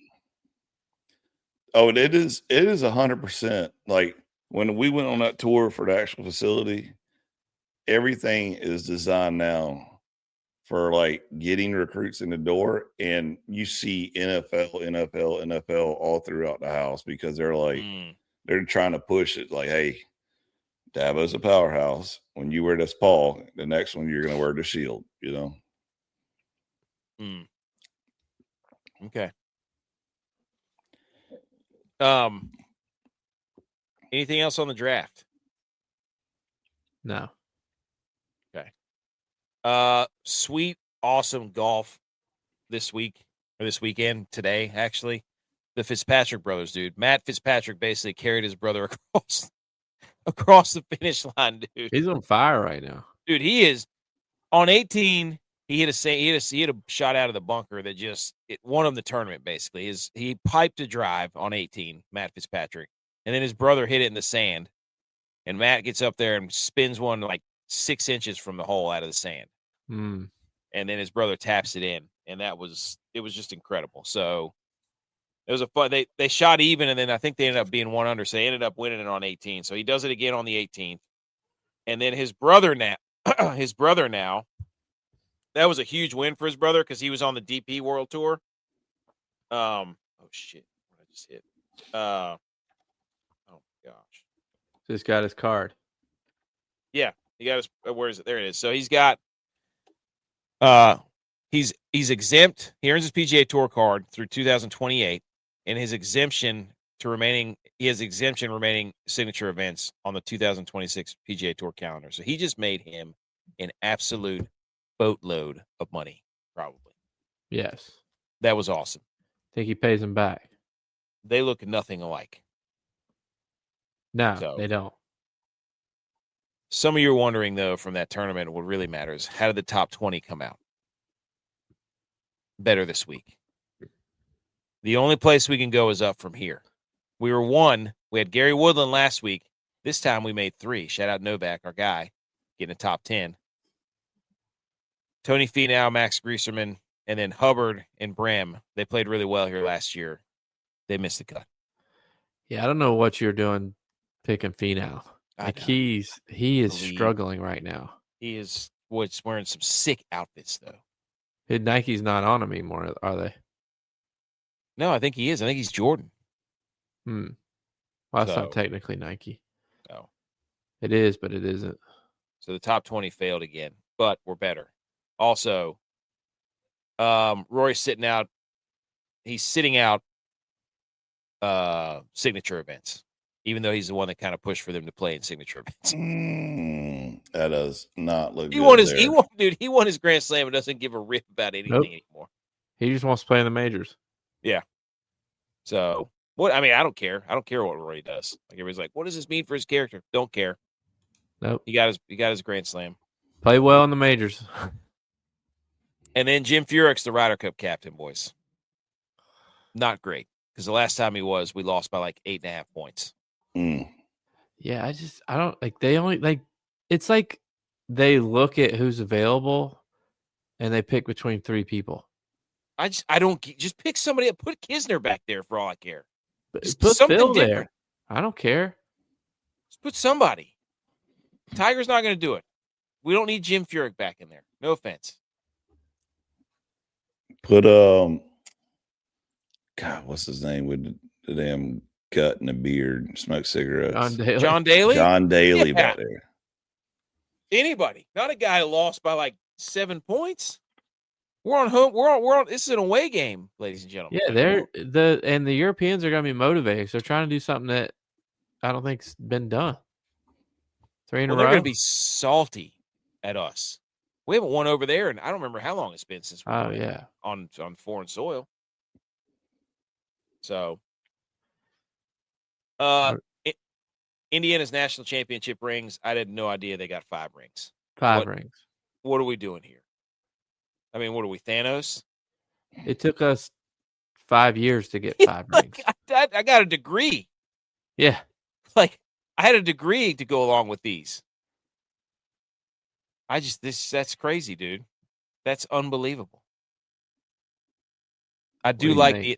Oh, it is 100%. Like when we went on that tour for the actual facility, everything is designed now for like getting recruits in the door, and you see NFL all throughout the house because they're like they're trying to push it like, hey, Dabo's a powerhouse. When you wear this Paul, the next one you're going to wear the shield, you know? Okay. Anything else on the draft? No. Okay. Sweet, awesome golf this weekend, today, actually. The Fitzpatrick brothers, dude. Matt Fitzpatrick basically carried his brother across the finish line, dude. He's on fire right now. Dude, he is on 18. He hit a shot out of the bunker that it won him the tournament, basically. He piped a drive on 18, Matt Fitzpatrick, and then his brother hit it in the sand, and Matt gets up there and spins one like 6 inches from the hole out of the sand. And then his brother taps it in, and it was just incredible. So it was a fun. They shot even, and then I think they ended up being 1 under, so they ended up winning it on 18. So he does it again on the 18th, and then his brother now, that was a huge win for his brother because he was on the DP World Tour. Oh shit! What I just hit. Oh my gosh! Just got his card. Yeah, he got his. Where is it? There it is. So he's got. He's exempt. He earns his PGA Tour card through 2028, and his exemption remaining signature events on the 2026 PGA Tour calendar. So he just made him an absolute boatload of money, probably. Yes. That was awesome. Think he pays him back? They look nothing alike. No, they don't. Some of you are wondering, though, from that tournament, what really matters, how did the top 20 come out? Better this week. The only place we can go is up from here. We were 1. We had Gary Woodland last week. This time we made 3. Shout out Novak, our guy, getting a top 10. Tony Finau, Max Grieserman, and then Hubbard and Brem. They played really well here last year. They missed the cut. Yeah, I don't know what you're doing picking Finau. Like he is struggling right now. He is wearing some sick outfits, though. Nike's not on him anymore, are they? No, I think he is. I think he's Jordan. Well, that's not technically Nike. No. It is, but it isn't. So the top 20 failed again, but we're better. Also, Rory's sitting out. He's sitting out signature events, even though he's the one that kind of pushed for them to play in signature events. That does not look he good. He won his Grand Slam and doesn't give a rip about anything anymore. He just wants to play in the majors. Yeah. So what? I mean, I don't care. I don't care what Rory does. Like everybody's like, what does this mean for his character? Don't care. Nope. He got his Grand Slam. Play well in the majors. And then Jim Furyk's the Ryder Cup captain, boys. Not great, because the last time he was, we lost by like 8.5 points. Yeah, I don't like. They only like. It's like they look at who's available, and they pick between 3 people. I don't just pick somebody up. Put Kisner back there for all I care. Just put Phil there. I don't care. Just put somebody. Tiger's not going to do it. We don't need Jim Furyk back in there. No offense. Put God, what's his name with the damn cut and the beard, smoke cigarettes? John Daly. John Daly back there. Anybody? Not a guy who lost by like 7 points. We're on home. We're on. This is an away game, ladies and gentlemen. Yeah, the Europeans are going to be motivated. So they're trying to do something that I don't think's been done. 3 in a row. They're going to be salty at us. We haven't won over there, and I don't remember how long it's been since we won on foreign soil. So, Indiana's national championship rings. I had no idea they got 5 rings. 5 rings. What are we doing here? I mean, what are we, Thanos? It took us 5 years to get 5 rings. I got a degree. Yeah. Like, I had a degree to go along with these. That's crazy, dude. That's unbelievable. I like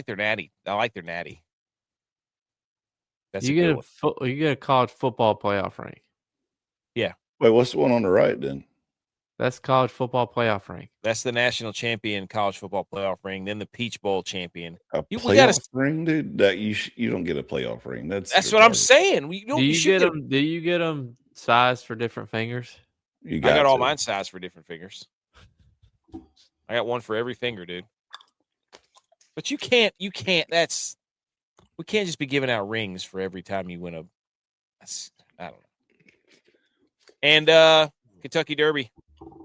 their natty. I like their natty. That's you get a college football playoff ring. Yeah. Wait, what's the one on the right then? That's college football playoff ring. That's the national champion college football playoff ring. Then the Peach Bowl champion. A playoff ring, dude. That you don't get a playoff ring. That's what I'm saying. Do you get them sized for different fingers? I got all mine sized for different fingers. I got one for every finger, dude. But you can't. We can't just be giving out rings for every time you win I don't know. And Kentucky Derby.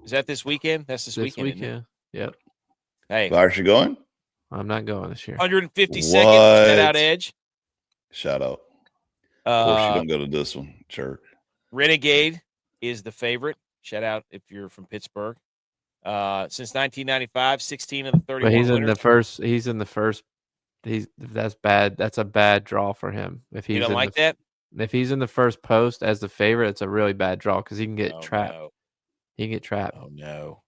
Is that this weekend? That's this weekend. Isn't it? Yep. Hey. Are you going? I'm not going this year. 152nd set out edge. Shout out. Of course you don't go to this one, jerk. Renegade is the favorite. Shout out if you're from Pittsburgh. Since 1995, 16 of the 31 But he's winners. in the first. That's bad. That's a bad draw for him. If he's you don't like that? If he's in the first post as the favorite, it's a really bad draw because he can get trapped. No. He can get trapped. Oh, no.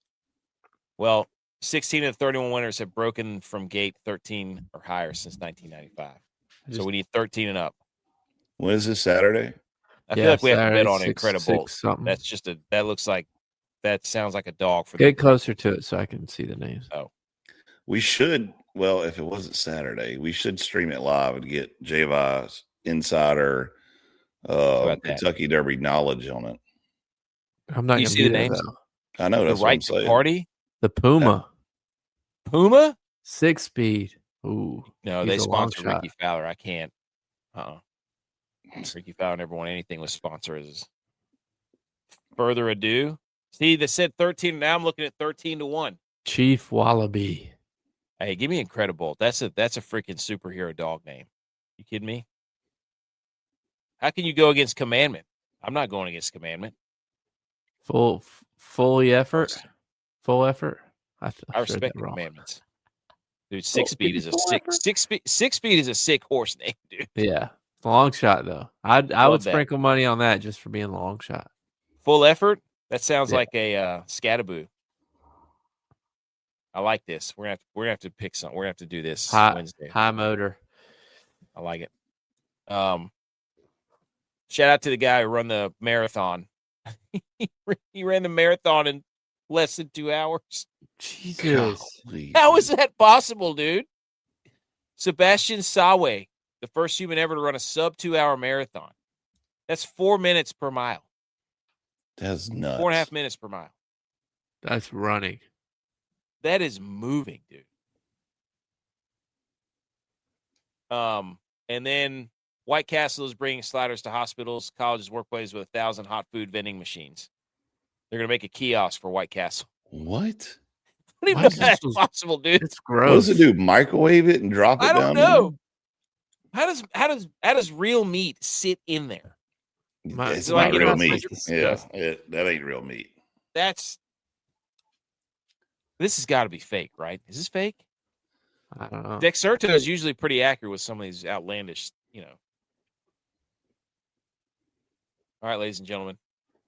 Well, 16 of the 31 winners have broken from gate 13 or higher since 1995. So we need 13 and up. When is this Saturday? I feel like we have to bet on six, Incredible. Something. That's just that sounds like a dog for Get closer to it so I can see the names. Oh. We should, well, if it wasn't Saturday, we should stream it live and get G.U.Y.S insider Kentucky Derby knowledge on it. I'm not going to see the names. I know that's the right what I'm saying. Party? The Puma. Puma? 6-speed. Ooh. No, they sponsor Ricky Fowler. I can't. Ricky Fowler never won anything with sponsors. Further ado. See, they said 13. Now I'm looking at 13-1. Chief Wallaby. Hey, give me Incredible. That's a freaking superhero dog name. You kidding me? How can you go against Commandment? I'm not going against Commandment. Full effort. I respect the Commandments. Dude, 6-speed is a six speed is a sick horse name, dude. Yeah. Long shot though. I would sprinkle money on that just for being long shot. Full effort? That sounds like a scataboo. I like this. We're gonna have to pick something. We're gonna have to do this Wednesday. High motor. I like it. Shout out to the guy who ran the marathon. He ran the marathon in less than 2 hours. Jesus. Golly. How is that possible, dude? Sebastian Sawe, the first human ever to run a sub 2 hour marathon. That's 4 minutes per mile. That's nuts. 4.5 minutes per mile. That's running. That is moving, dude. And then White Castle is bringing sliders to hospitals, colleges, workplaces with 1,000 hot food vending machines. They're going to make a kiosk for White Castle. What? I don't even know if that's possible, dude. It's gross. What does it do? Microwave it and drop it down? I don't know. How does real meat sit in there? It's not real meat. Yeah, that ain't real meat. That's This has got to be fake, right? Is this fake? I don't know. Dexerto is usually pretty accurate with some of these outlandish, All right, ladies and gentlemen.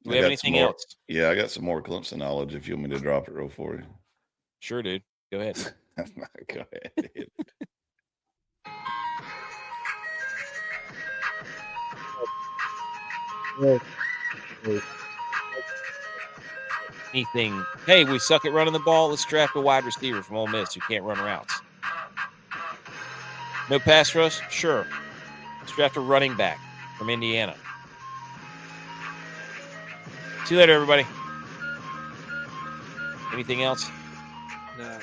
Do we have anything else? Yeah, I got some more Clemson knowledge if you want me to drop it real for you. Sure, dude. Go ahead. Go ahead. Anything. Hey, we suck at running the ball. Let's draft a wide receiver from Ole Miss who can't run routes. No pass rush? Sure. Let's draft a running back from Indiana. See you later, everybody. Anything else? No.